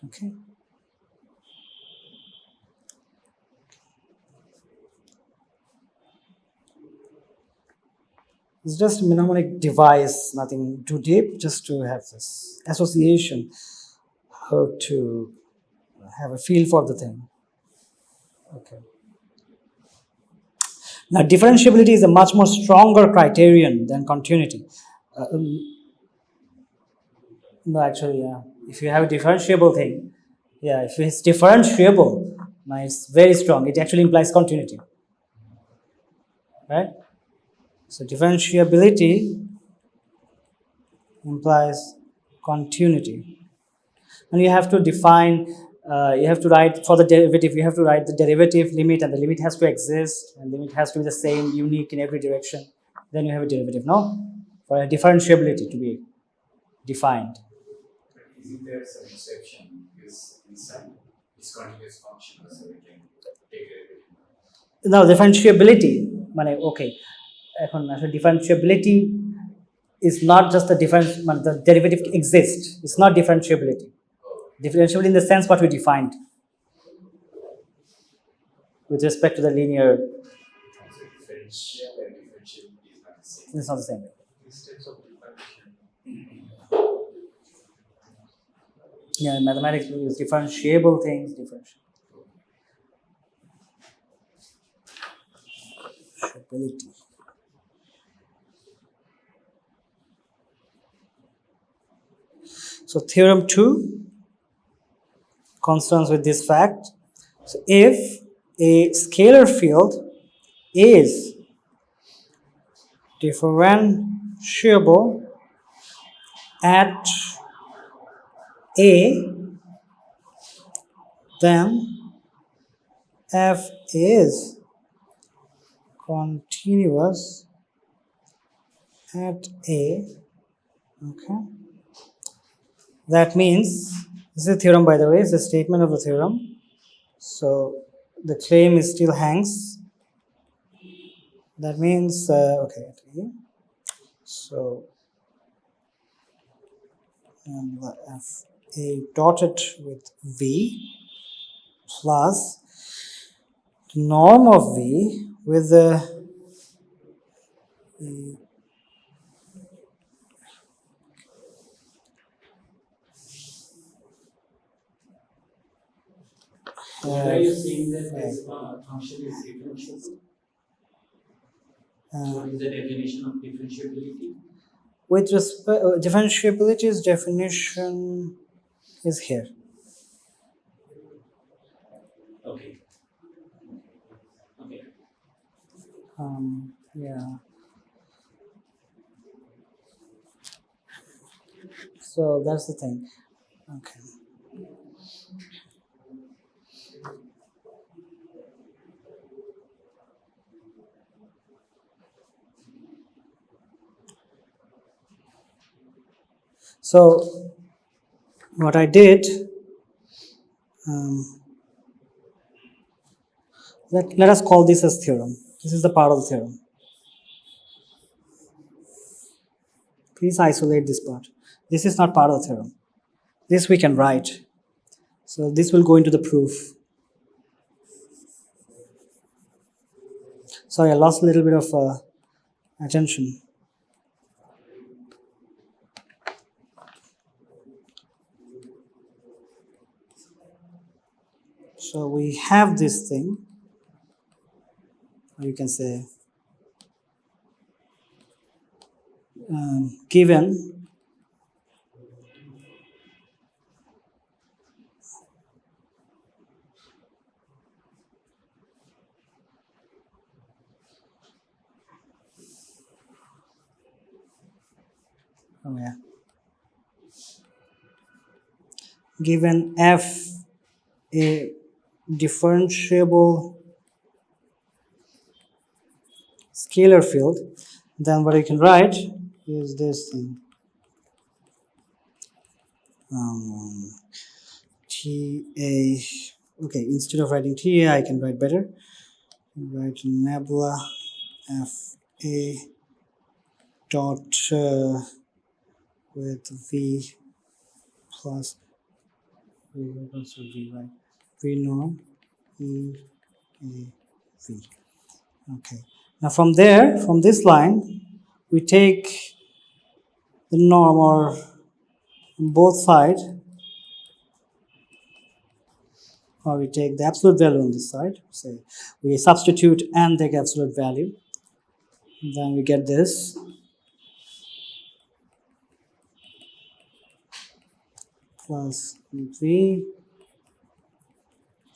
okay. It's just a mnemonic device, nothing too deep, just to have this association, how to have a feel for the thing. Okay. Now, differentiability is a much more stronger criterion than continuity. No, actually, yeah. If you have a differentiable thing, yeah, if it's differentiable, now it's very strong. It actually implies continuity, right? So differentiability implies continuity. And you have to define, you have to write for the derivative, you have to write the derivative limit, and the limit has to exist, and the limit has to be the same, unique in every direction. Then you have a derivative, no? For a differentiability to be defined. But isn't there some exception? Because inside discontinuous function, so we can take it. Now, differentiability, okay. Differentiability is not just the difference, the derivative exists. It's not differentiability. Differentiability in the sense what we defined with respect to the linear. So differential and differentiability is not the same. It's not the same. Steps of differentiation. Yeah, in mathematics we use differentiable things, differentiability. So theorem 2 concerns with this fact. So if a scalar field is differentiable at A, then f is continuous at A, okay. That means, this is a theorem by the way, it's a statement of the theorem. So the claim is still hangs. That means, okay. So, and the f a dotted with v plus norm of v with the Why are you saying that this function is differentiable? What is the definition of differentiability? With respect, differentiability's definition is here. Okay. Okay. Yeah. So that's the thing. Okay. So what I did, let us call this as theorem. This is the part of the theorem. Please isolate this part. This is not part of the theorem. This we can write. So this will go into the proof. Sorry, I lost a little bit of attention. So we have this thing, or you can say given given f a differentiable scalar field, then what you can write is this thing. TA, okay, instead of writing TA, I can write better. Write nebula FA dot with V plus V, right? V norm E A V. Okay. Now from there, from this line, we take the norm or on both sides, or we take the absolute value on this side. Say we substitute and take absolute value. Then we get this. Plus V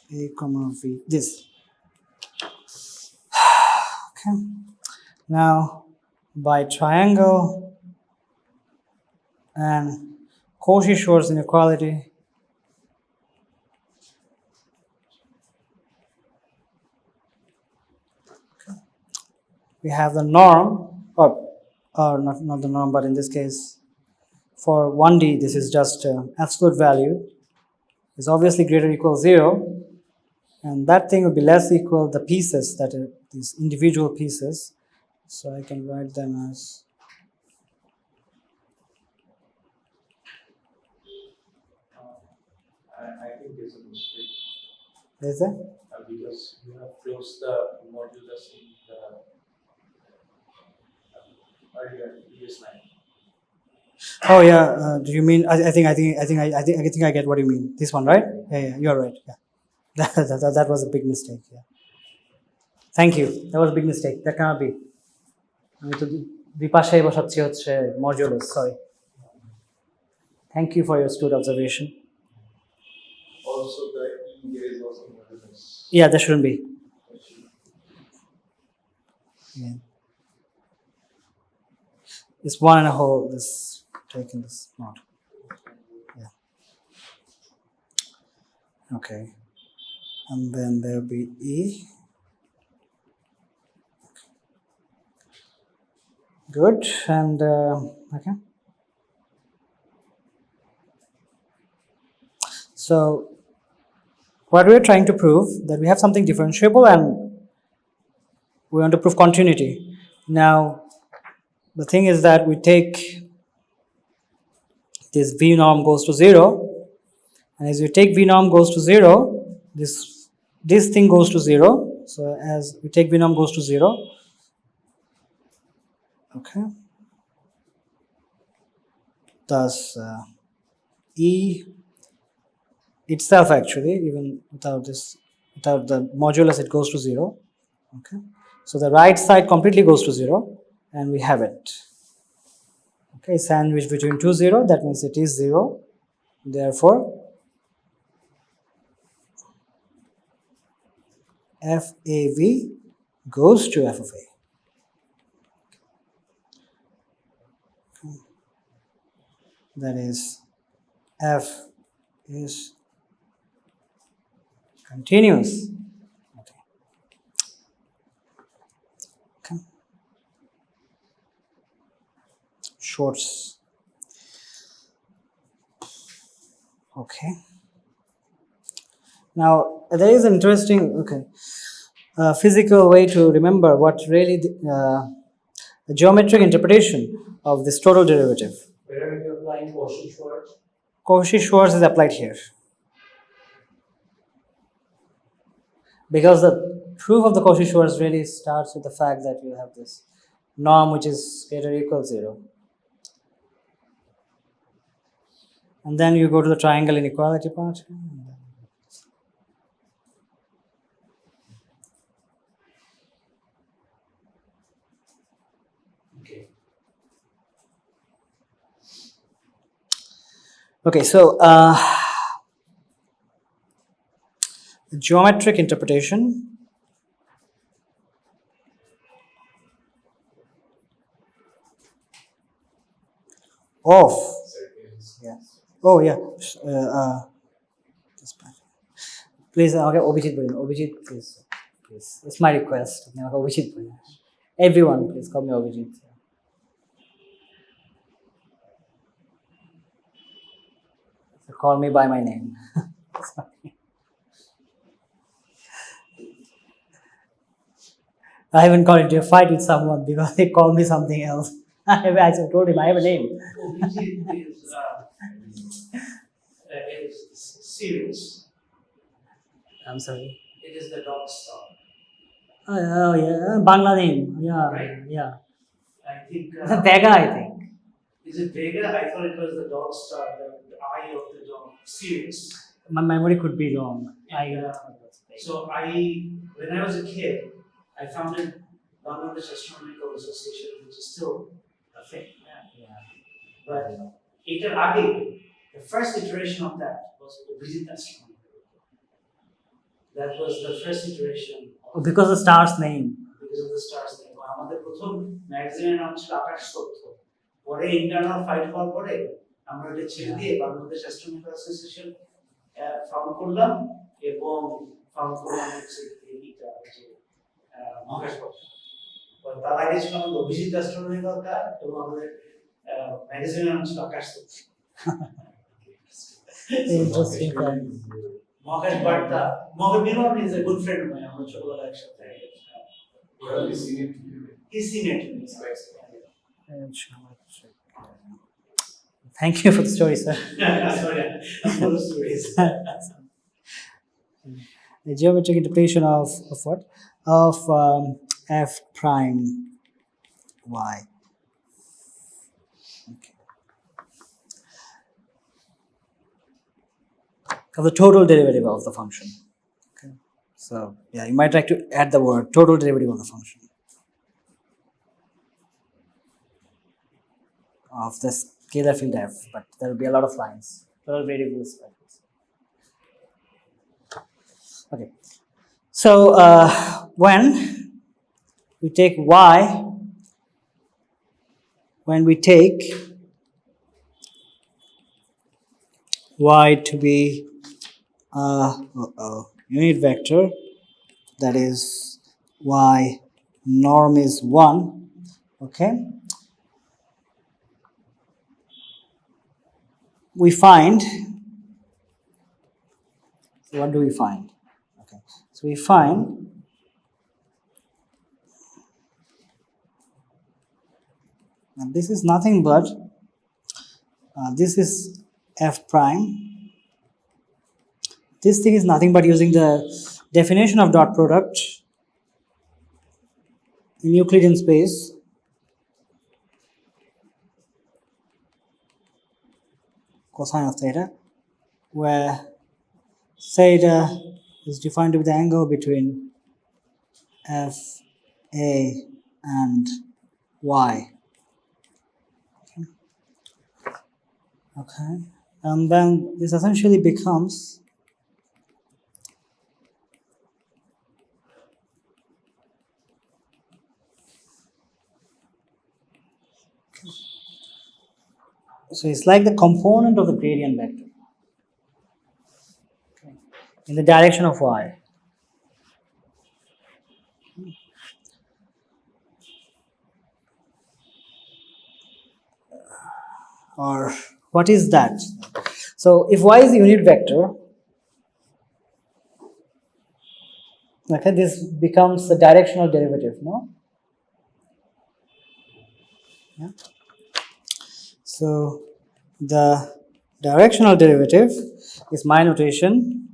A comma V, this. Okay. Now by triangle and Cauchy-Schwarz inequality, we have the norm, or not the norm, but in this case for 1D this is just absolute value is obviously greater or equal 0, and that thing would be less equal the pieces, that are these individual pieces. So I can write them as I think there's a mistake is there? because you have closed the modulus in the earlier previous line. Oh yeah, do you mean? I think I get what you mean. This one, right? Yeah, you're right. Yeah, that was a big mistake. Yeah, thank you. That was a big mistake. That cannot be. আমি তো দুই পাশেই বসাচ্ছি হচ্ছে modulus. Sorry. Thank you for your astute observation. Also, the E there is also modulus. Yeah, there shouldn't be. Yeah. It's 1 and a whole. This taking this mod. Yeah. Okay. And then there'll be E. Good. And okay. So what we're trying to prove that we have something differentiable and we want to prove continuity. Now the thing is that we take this V norm goes to 0, and as we take V norm goes to 0, this thing goes to 0. So as we take V norm goes to 0, okay, thus E itself actually, even without this, without the modulus, it goes to 0. Okay, so the right side completely goes to 0, and we have it. Okay, sandwich between 2 0, that means it is 0. Therefore, FAV goes to F of A. That is, F is continuous. Okay. Shorts. Okay. Now there is an interesting physical way to remember what really the geometric interpretation of this total derivative. Where are you applying Cauchy-Schwarz? Cauchy-Schwarz is applied here. Because the proof of the Cauchy-Schwarz really starts with the fact that you have this norm which is greater or equal 0. And then you go to the triangle inequality part. Okay. Okay, so geometric interpretation of oh yeah please okay Abhijeet please it's my request Abhijeet everyone please call me Abhijeet. So call me by my name. I haven't got into a fight with someone because they call me something else. I told him I have a name. Abhijeet is serious. I'm sorry. It is the dog star. Oh yeah, Bangla name. Yeah, Right. yeah. I think. It's a Vega, I think. Is it Vega? I thought it was the dog star, the eye of the dog. Sirius. My memory could be wrong. So when I was a kid, I founded Bangladesh Astronomical Association, which is still a thing. Yeah. But Tibra Ali, the first iteration of that was Abhijeet Astronomy. That was the first iteration. Oh, because the star's name. Because of the star's name. আমাদের প্রথম ম্যাগাজিনের নাম ছিল আকাশ তথ্য। পরে internal fight হওয়ার পরে আমরা এটা ছেড়ে দিয়ে বাংলাদেশ অ্যাস্ট্রোনমিক্যাল অ্যাসোসিয়েশন ফাউন্ড করলাম এবং ফাউন্ড করলাম হচ্ছে এইটা যে মহাকাশ পত্র। তার আগে ছিল আমাদের অভিজিৎ অ্যাস্ট্রোনমিক্যাল কার এবং আমাদের ম্যাগাজিনের নাম ছিল আকাশ তথ্য। Interesting point. মহাকাশ বার্তা মহাকাশ মিলন is a good friend of mine. আমরা ছোটবেলায় একসাথে He's seen it. He's seen it. Thank you for the story, sir. Sorry, for the stories. The geometric interpretation of what? Of f prime y. Okay. Of the total derivative of the function. Okay. So yeah, you might like to add the word total derivative of the function of the scalar field f, but there will be a lot of lines. Total variables like this. Okay. So when we take y to be unit vector, that is y norm is 1, okay, we find, so what do we find? Okay, so we find now this is nothing but this is f prime. This thing is nothing but using the definition of dot product in Euclidean space. Cosine of theta, where theta is defined to be the angle between F, A, and Y. Okay, and then this essentially becomes so it's like the component of the gradient vector in the direction of y. Or what is that? So if y is a unit vector, okay, this becomes the directional derivative, no? Yeah. So the directional derivative is my notation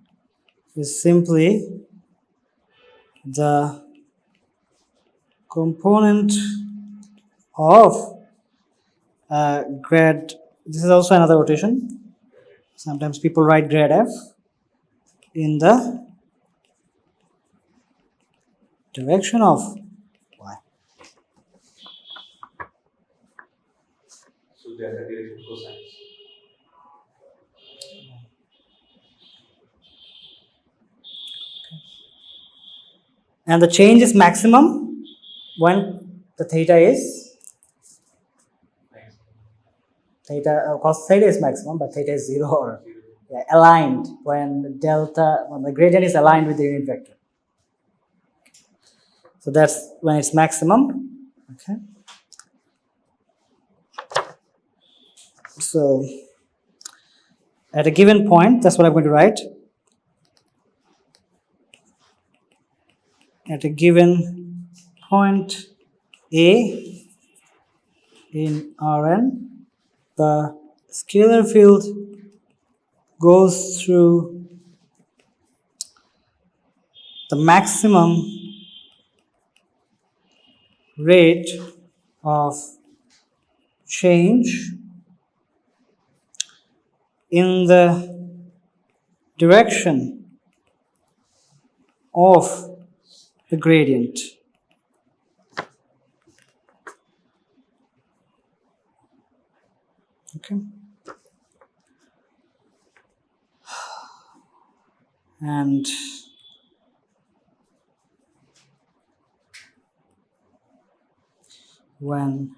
is simply the component of grad. This is also another rotation. Sometimes people write grad f in the direction of y. So they are the direction cosines. And the change is maximum when the theta is cos theta is maximum, but theta is 0 or aligned when the gradient is aligned with the unit vector. So that's when it's maximum. Okay. So at a given point, that's what I'm going to write. At a given point A in Rn, the scalar field goes through the maximum rate of change in the direction of the gradient. Okay. And when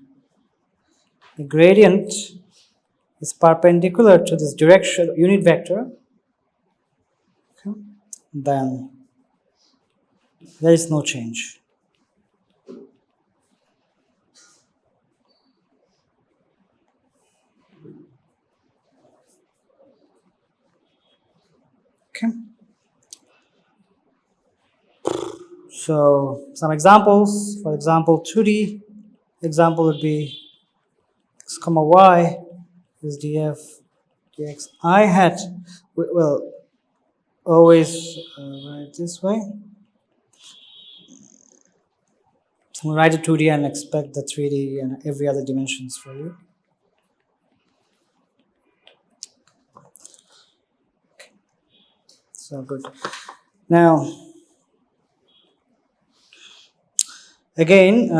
the gradient is perpendicular to this direction unit vector, okay, then there is no change. Okay. So some examples, for example, 2D example would be x comma y is df dx. I had will always write this way. We'll write a 2D and expect the 3D and every other dimensions for you. So good. Now, again,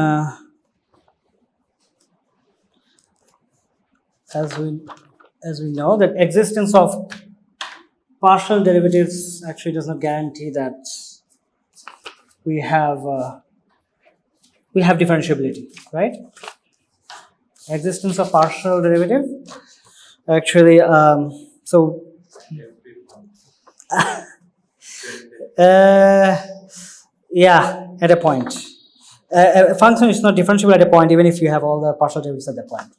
as we know that existence of partial derivatives actually does not guarantee that we have differentiability, right? Existence of partial derivative actually so yeah, at a point. A function is not differentiable at a point even if you have all the partial derivatives at that point.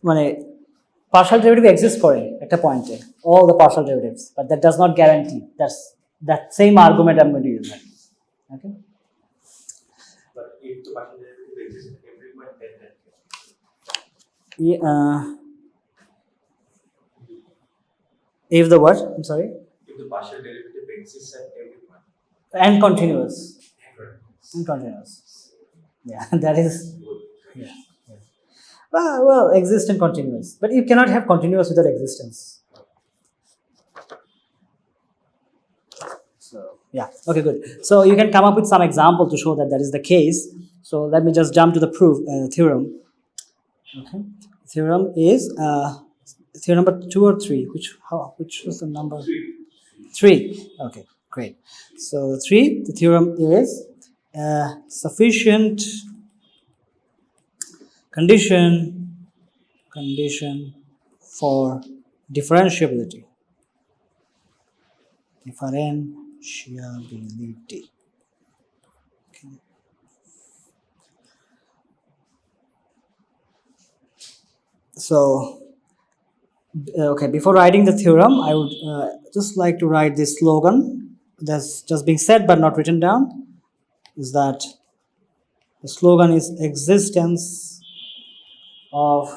মানে partial derivative exists for at a point, all the partial derivatives, but that does not guarantee. That's that same argument I'm going to use. Okay. But if the partial derivative exists at every point, then if the what? I'm sorry. if the partial derivative exists at every point. And continuous. And continuous. Yeah, that is. Yeah. Well, exist and continuous, but you cannot have continuous without existence. So yeah, okay, good. So you can come up with some example to show that that is the case. So let me just jump to the theorem. Okay, theorem is theorem number 2 or 3. Which was the number? 3. Okay, great. So 3. The theorem is sufficient condition for differentiability. Differentiability. Okay. So, okay, before writing the theorem, I would just like to write this slogan that's just being said but not written down. Is that the slogan is existence of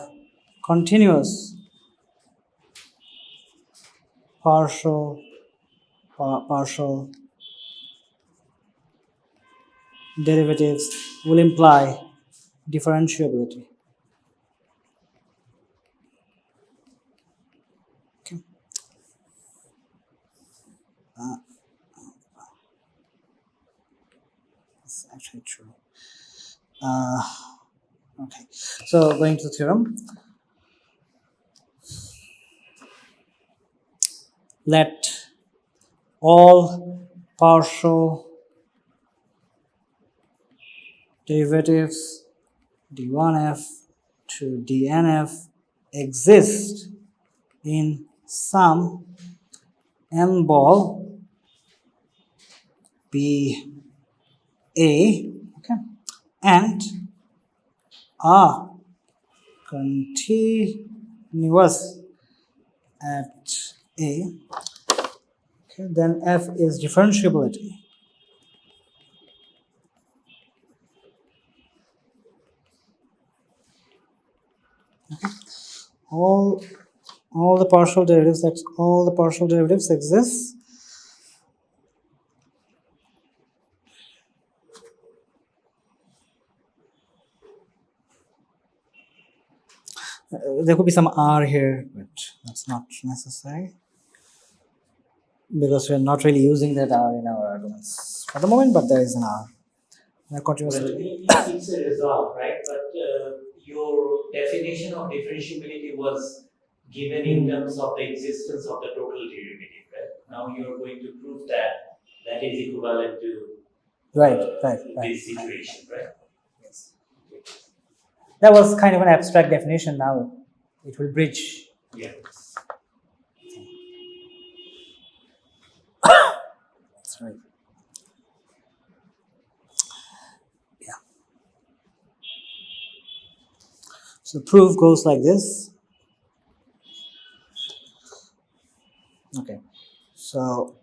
continuous partial derivatives will imply differentiability. Okay. It's actually true. Okay. So going to the theorem. Let all partial derivatives d1f to dnf exist in some n ball b a, okay, and are continuous at a, okay, then f is differentiability. Okay. All the partial derivatives exist there could be some r here, but that's not necessary because we're not really using that r in our arguments for the moment, but there is an r. Continuous. Well, it's a result, right? But your definition of differentiability was given in terms of the existence of the total derivative, right? Now you're going to prove that that is equivalent to right, this situation, right? Yes. That was kind of an abstract definition. Now it will bridge. Yeah. That's right. Yeah. So proof goes like this. Okay. So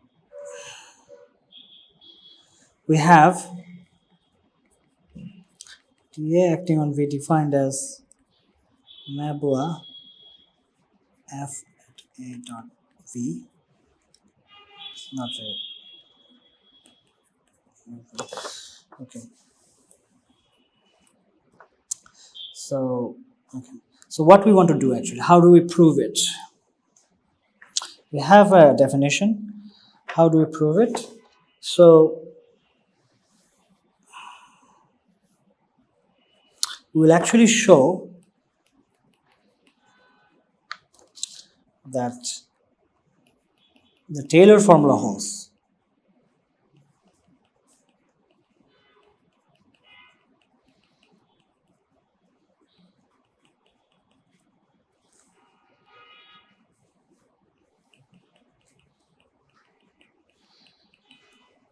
we have dA acting on V defined as nabla f at a dot v. It's not really. Okay. So okay. So what we want to do actually? How do we prove it? We have a definition. How do we prove it? So we will actually show that the Taylor formula holds.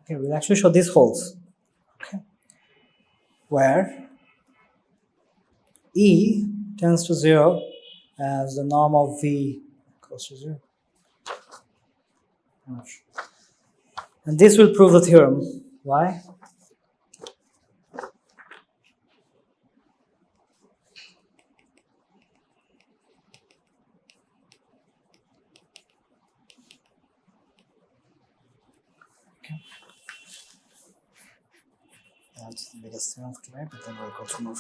Okay, we'll actually show this holds. Okay, where E tends to 0 as the norm of V goes to 0. And this will prove the theorem. Why? Okay. That's the biggest theorem for today, but then we'll go through more.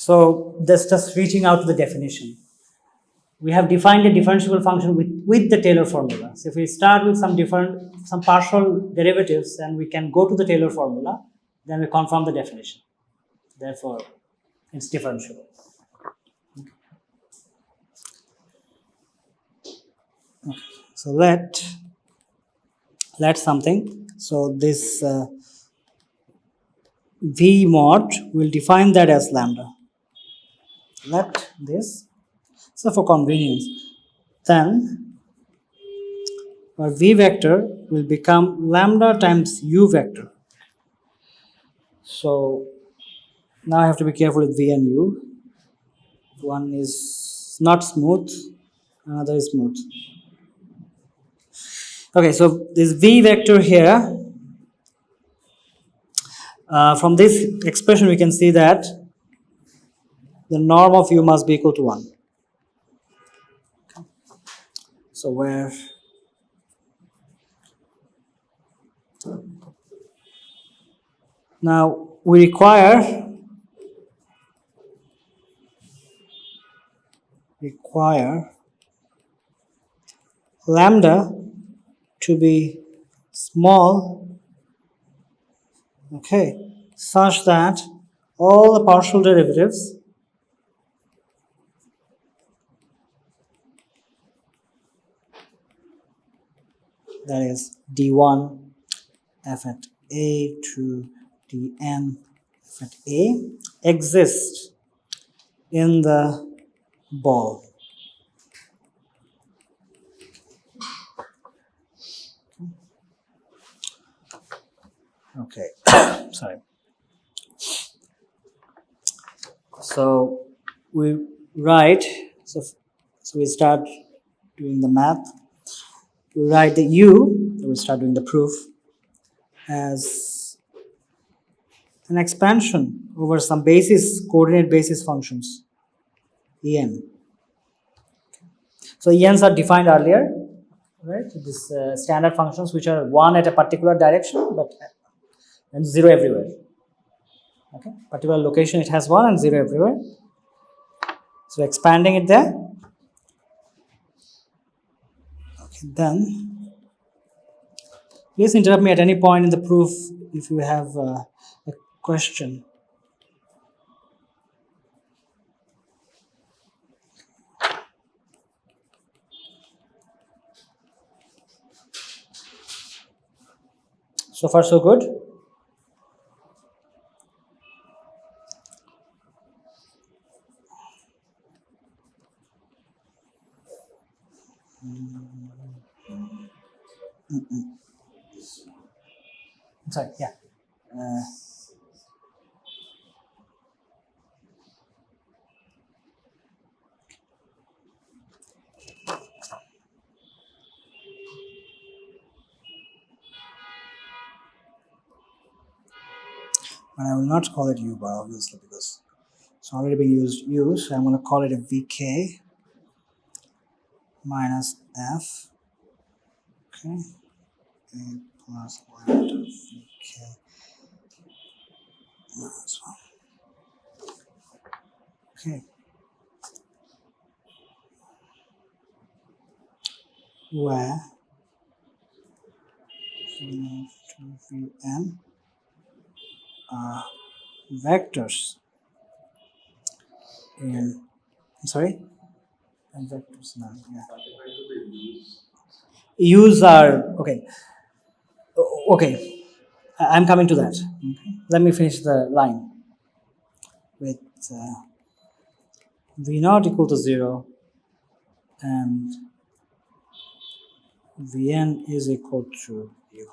So that's just reaching out to the definition. We have defined a differentiable function with the Taylor formula. So if we start with some partial derivatives and we can go to the Taylor formula, then we confirm the definition. Therefore, it's differentiable. Okay. So let something. So this V mod, we'll define that as lambda. Let this. So for convenience, then our V vector will become lambda times U vector. So now I have to be careful with V and U. One is not smooth, another is smooth. Okay, so this V vector here, from this expression we can see that the norm of U must be equal to 1. So where now we require lambda to be small, okay, such that all the partial derivatives that is d1 f at a to dn f at a exist in the ball. Okay, sorry. So we write, so we start doing the math. We write the U, we start doing the proof, as an expansion over some coordinate basis functions, En. So Ens are defined earlier, right? These standard functions which are 1 at a particular direction, but and 0 everywhere. Okay, particular location it has 1 and 0 everywhere. So expanding it there. Okay, then please interrupt me at any point in the proof if you have a question. So far so good. Sorry, yeah. But I will not call it U bar obviously because it's already being used U, so I'm going to call it a VK minus F. Okay. A plus lambda VK minus 1. Okay. Where V to Vn are vectors in, I'm sorry? And vectors now, yeah. U's are, okay. Okay, I'm coming to that. Okay. Let me finish the line with V naught equal to 0 and Vn is equal to U.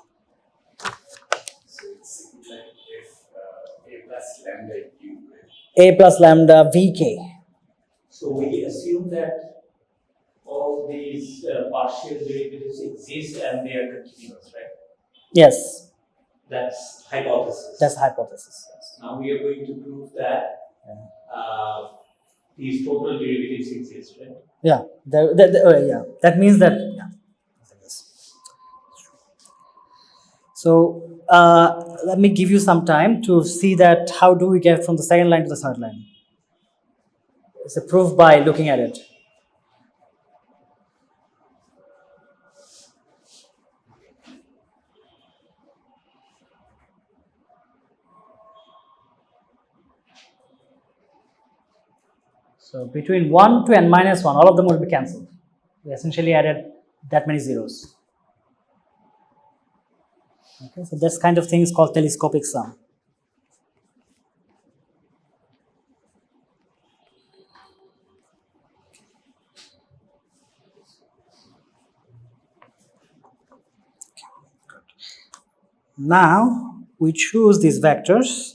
So it's like if A plus lambda U, A plus lambda Vk. So we assume that all these partial derivatives exist and they are continuous, right? Yes, That's hypothesis. that's the hypothesis. Yes. Now we are going to prove that these total derivatives exist, right? Yeah, yeah. That means that, yeah. So let me give you some time to see that how do we get from the second line to the third line. It's a proof by looking at it. So between 1 to n minus 1, all of them will be cancelled. We essentially added that many zeros. Okay, so this kind of thing is called telescopic sum. Now we choose these vectors.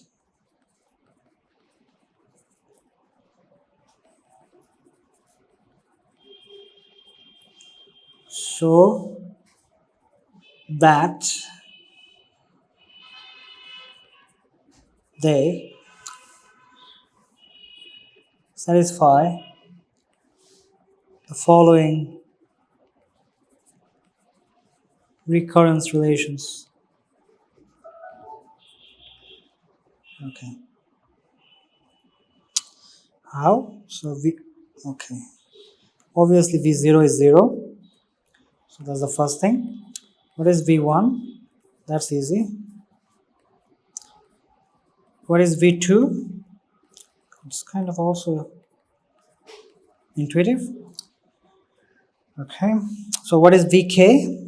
So that they satisfy the following recurrence relations. Okay. How? So okay. Obviously V0 is 0. So that's the first thing. What is V1? That's easy. What is V2? It's kind of also intuitive. Okay. So what is VK?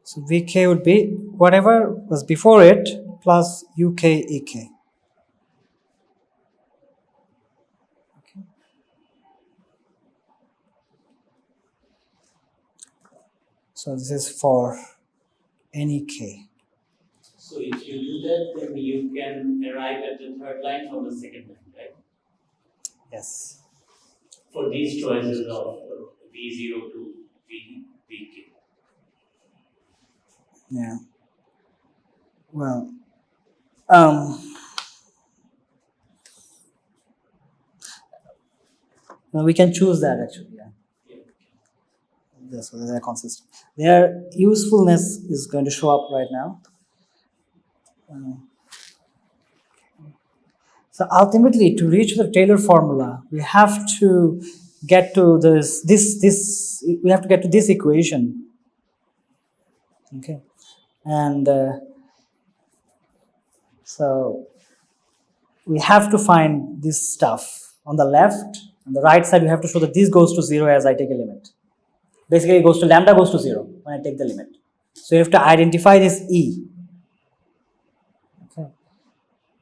So VK would be whatever was before it plus UK EK. Okay. So this is for any K. So if you do that, then you can arrive at the third line from the second line, right? Yes. For these choices of V0 to VK. Yeah. Well, no, we can choose that actually. Yeah. Yes, so they're consistent. Their usefulness is going to show up right now. So ultimately, to reach the Taylor formula, we have to get to this. We have to get to this equation. Okay, and so we have to find this stuff on the left. On the right side, we have to show that this goes to 0 as I take a limit. Basically, it goes to lambda goes to 0 when I take the limit. So you have to identify this E. Okay.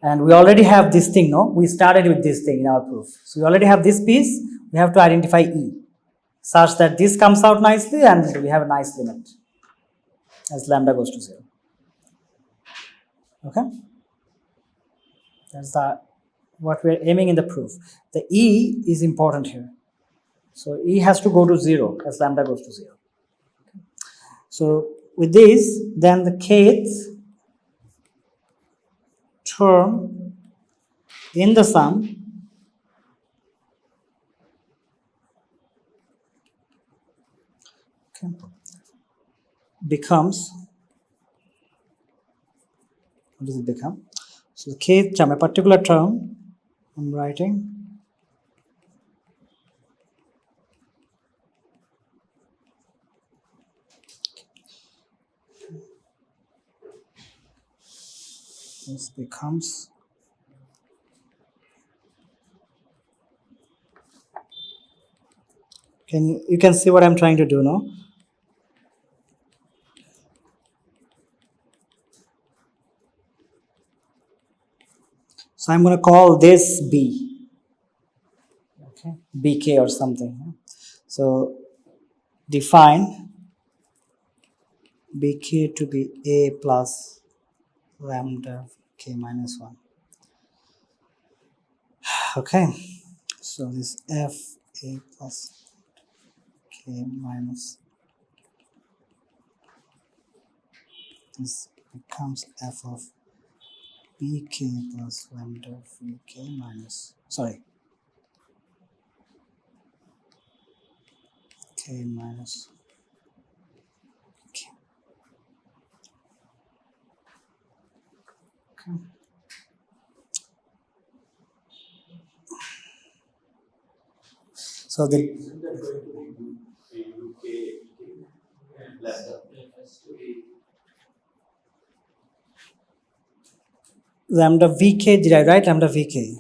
And we already have this thing, no? We started with this thing in our proof. So we already have this piece. We have to identify E such that this comes out nicely and we have a nice limit as lambda goes to 0. Okay? That's what we're aiming in the proof. The E is important here. So E has to go to 0 as lambda goes to 0. Okay. So with this, then the kth term in the sum becomes, what does it become? So the kth term, a particular term, I'm writing, this becomes you can see what I'm trying to do now. So I'm going to call this B, okay, BK or something. So define BK to be A plus lambda K minus 1. Okay, so this F A plus K minus, this becomes F of BK plus lambda VK minus, sorry, K minus K. Okay. So the Isn't that going to be UK and lambda? It has to be lambda vk, did I write lambda vk?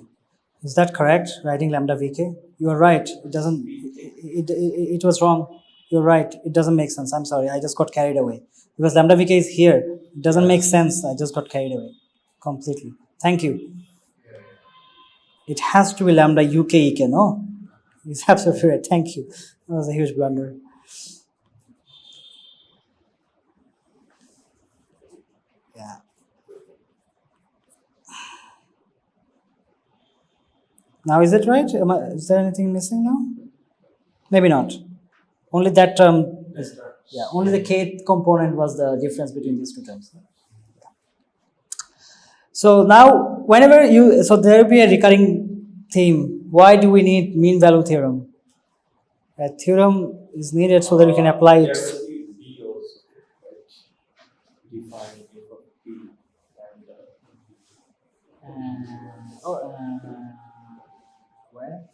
Is that correct? Writing lambda vk? You are right. It doesn't. It was wrong. You're right. It doesn't make sense. I'm sorry. I just got carried away because lambda vk is here. It doesn't make sense. I just got carried away completely. Thank you. It has to be lambda uk ek. No, it's absolutely right. Thank you. That was a huge blunder. Yeah. Now is it right? Is there anything missing now? Maybe not. Only that term. Yeah. Only the k component was the difference between these two terms. So now, whenever you, so there will be a recurring theme. Why do we need mean value theorem? A theorem is needed so that we can apply it. There will be B also, right? Define f of B and Where?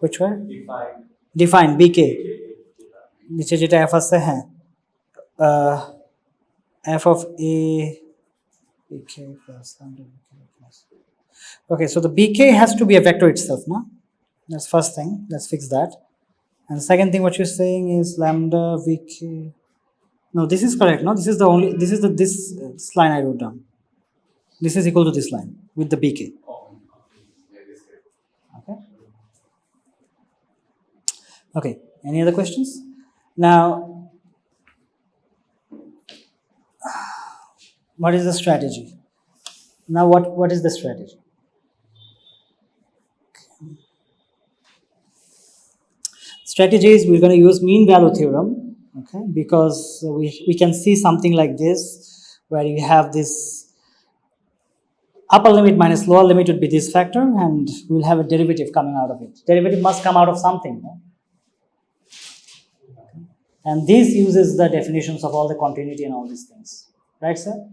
Which one? define Define bk. Define. नीचे जेटा f से है f of a bk plus lambda bk plus. Okay, so the bk has to be a vector itself, no? That's first thing. Let's fix that. And second thing, what you're saying is lambda vk. No, this is correct. No, this is the only. This is this line I wrote down. This is equal to this line with the bk. Okay. Okay. Any other questions? Now, what is the strategy? Now, what is the strategy? Strategy is we're going to use mean value theorem, okay? Because we can see something like this, where you have this upper limit minus lower limit would be this factor, and we'll have a derivative coming out of it. Derivative must come out of something, no? And this uses the definitions of all the continuity and all these things. Right, sir?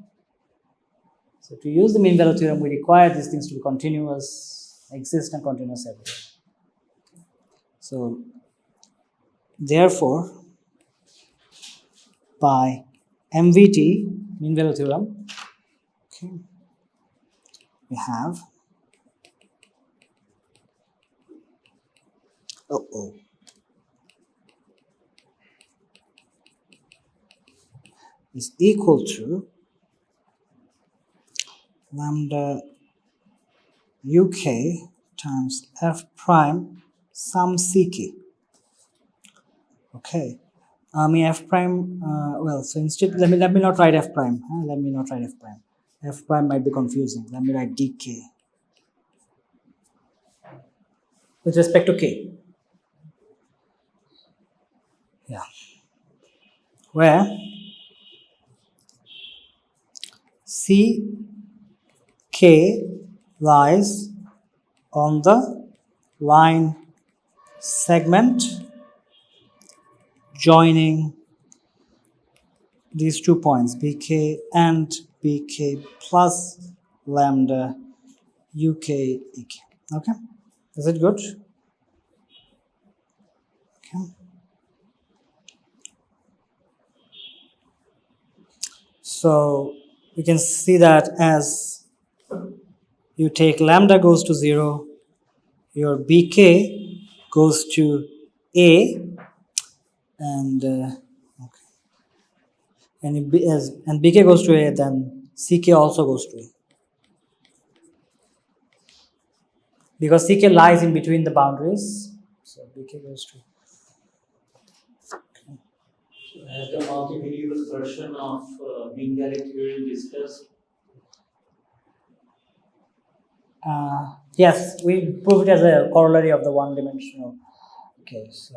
So to use the mean value theorem, we require these things to be continuous, exist and continuous everywhere. So, therefore, by MVT, mean value theorem, okay, we have, is equal to lambda uk times f prime sum ck. Okay, I mean f prime. Well, so instead, let me not write f prime. Let me not write f prime. F prime might be confusing. Let me write dk with respect to k. Yeah, where ck lies on the line segment joining these 2 points bk and bk plus lambda uk ek. Okay, is it good? Okay, so you can see that as you take lambda goes to 0, your bk goes to a, and okay, and and bk goes to a, then ck also goes to a, because ck lies in between the boundaries. So bk goes to. As the multivariable version of mean value theorem discussed. Yes, we prove it as a corollary of the one-dimensional case.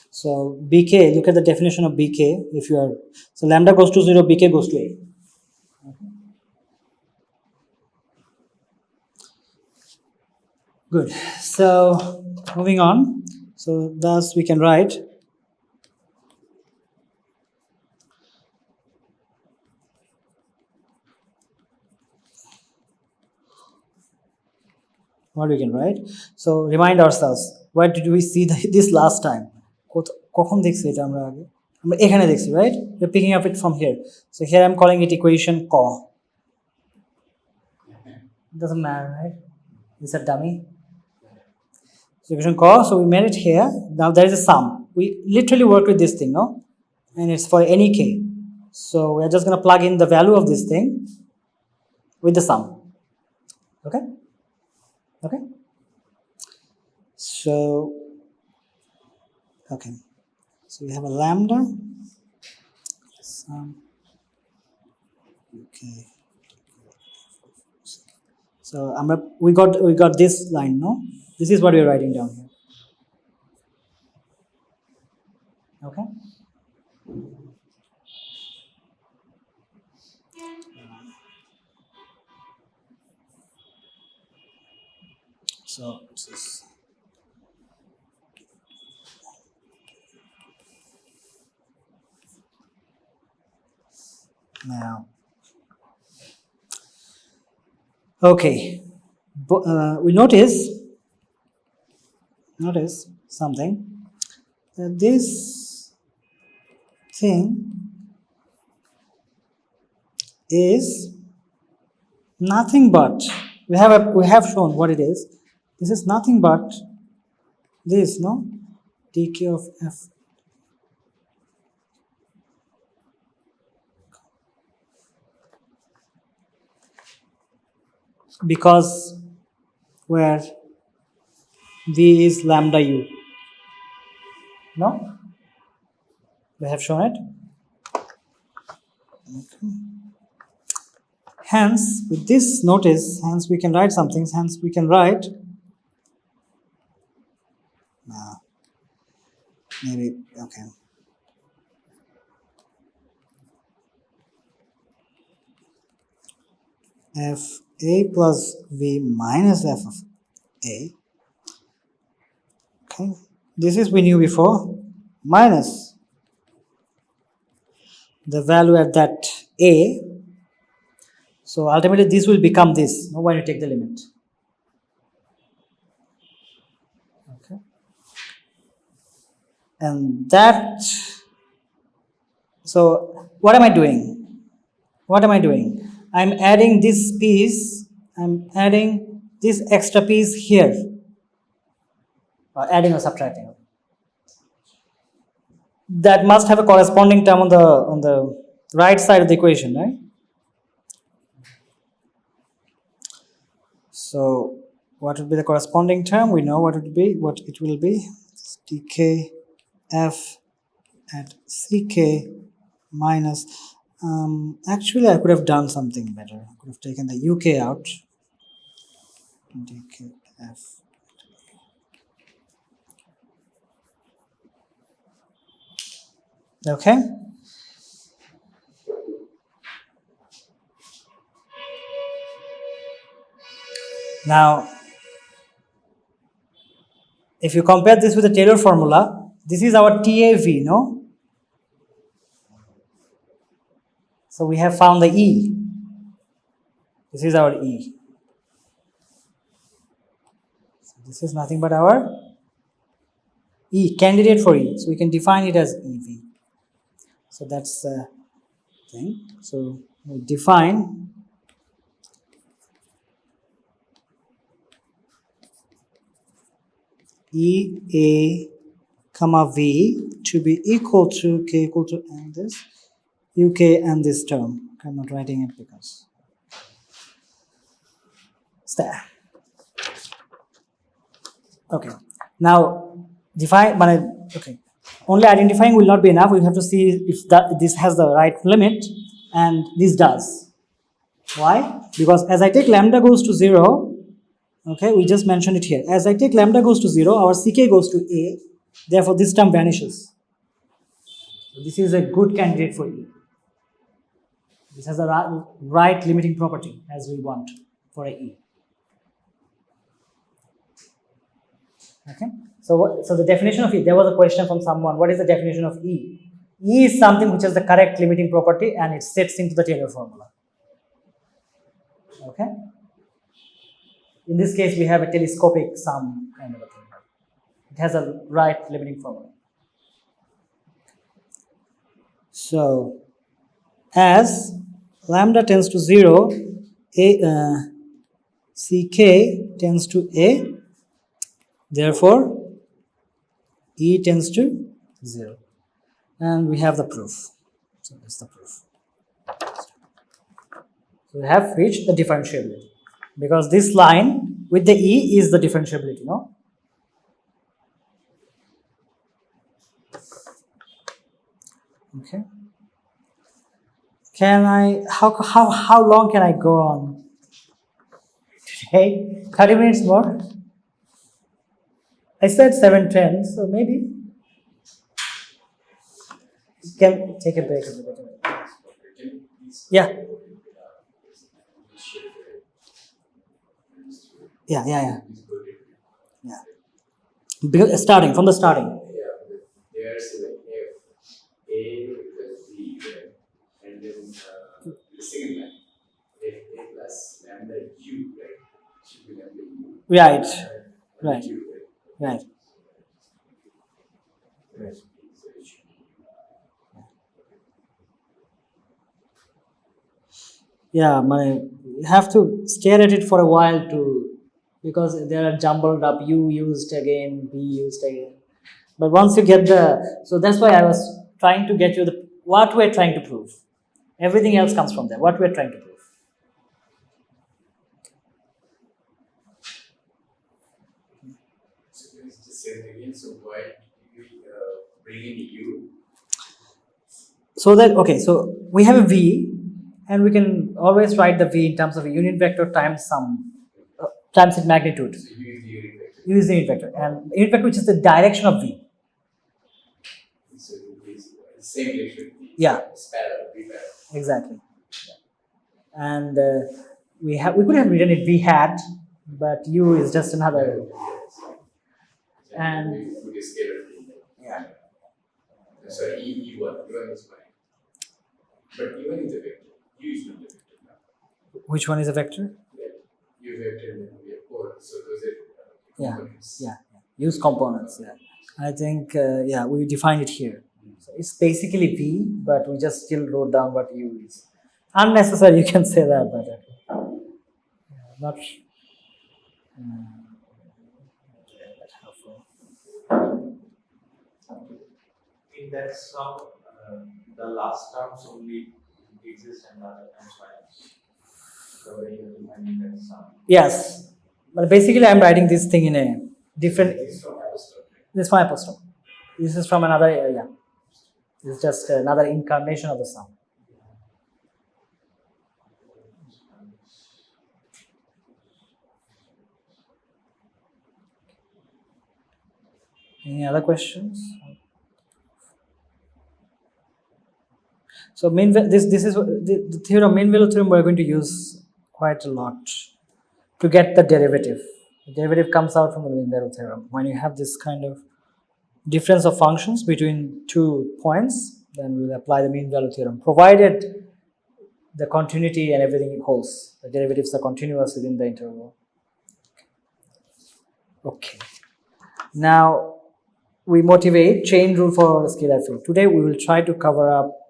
So bk, look at the definition of bk. If you are, so lambda goes to 0, bk goes to a. Okay. Good. So moving on. So thus we can write what we can write. So remind ourselves, where did we see this last time? কখন দেখছি এটা আমরা আগে? আমরা এখানে দেখছি, right? We're picking up it from here. So here I'm calling it equation ক. It doesn't matter, right? It's a dummy. So equation ক, so we made it here. Now there is a sum. We literally work with this thing, no? And it's for any k. So we're just going to plug in the value of this thing with the sum. Okay? Okay? So, okay. So we have a lambda. Sum. Okay. So we got this line, no? This is what we're writing down here. Okay? So this is now. Okay, we notice something, that this thing is nothing but, we have shown what it is. This is nothing but this, no? dk of f. Because where v is lambda u, no? We have shown it. Okay. Hence, with this notice, hence we can write something. Hence we can write. Maybe okay. F a plus v minus f of a. Okay, this is we knew before, minus the value at that a. So ultimately this will become this, no, when you take the limit. Okay, and that, so what am I doing? I'm adding this piece, I'm adding this extra piece here, or adding or subtracting. That must have a corresponding term on the right side of the equation, right? So what would be the corresponding term? We know what it will be. It's dk f at ck minus, actually I could have done something better. I could have taken the uk out. dk f. Okay. Now, if you compare this with the Taylor formula, this is our TAV, no? So we have found the E. This is our E. So this is nothing but our E, candidate for E. So we can define it as EV. So that's the thing. So we define E A comma V to be equal to k equal to and this UK and this term. I'm not writing it because it's there. Okay. Now define, but okay. Only identifying will not be enough. We have to see if this has the right limit, and this does. Why? Because as I take lambda goes to 0, okay, we just mentioned it here. As I take lambda goes to 0, our ck goes to a. Therefore, this term vanishes. So this is a good candidate for E. This has the right limiting property as we want for a E. Okay. So the definition of E, there was a question from someone, what is the definition of E? E is something which has the correct limiting property and it sets into the Taylor formula. Okay. In this case, we have a telescopic sum kind of a thing. It has a right limiting formula. So, as lambda tends to 0, ck tends to a, therefore E tends to 0. And we have the proof. So that's the proof. So we have reached the differentiability. Because this line with the E is the differentiability, no? Okay. Can I, how long can I go on? Today, 30 minutes more? I said 7:10, so maybe. Can take a break a little bit. Yeah. Yeah. Because starting, from the starting. Yeah, there's like F, A plus B, right? And then the second line, F A plus lambda U, right? Should be lambda U. Right. Right. U, Right. right? So it should be Yeah, you have to stare at it for a while because there are jumbled up, U used again, B used again. But once you get so that's why I was trying to get you what we're trying to prove. Everything else comes from there, what we're trying to prove. So it's the same again. So why do we bring in U? So that, okay, so we have a V, and we can always write the V in terms of a unit vector times times its magnitude. So U is the unit vector. U is the unit vector, and unit vector which is the direction of V. So it is the same direction. Yeah. It's parallel, V parallel. Exactly. And we could have written it V hat, but U is just another. And we put a scalar thing. yeah. Sorry, U1 is fine. But U1 is a vector. U is not a vector now. Which one is a vector? Yeah. U vector and then we have 4. So those are components. Yeah. Use components. Yeah. I think we defined it here. So it's basically V, but we just still wrote down what U is. Unnecessary, you can say that, but not that helpful. In that sum, the last terms only exist and the other terms vanish. So when you are defining that sum. Yes, but basically I'm writing this thing in a different. This is from Aristotle. This is from apostrophe. This is from another area. This is just another incarnation of the sum. Any other questions? So this is the theorem, mean value theorem we're going to use quite a lot to get the derivative. The derivative comes out from the mean value theorem. When you have this kind of difference of functions between 2 points, then we'll apply the mean value theorem, provided the continuity and everything holds. The derivatives are continuous within the interval. Okay. Now we motivate chain rule for scalar field. Today we will try to cover up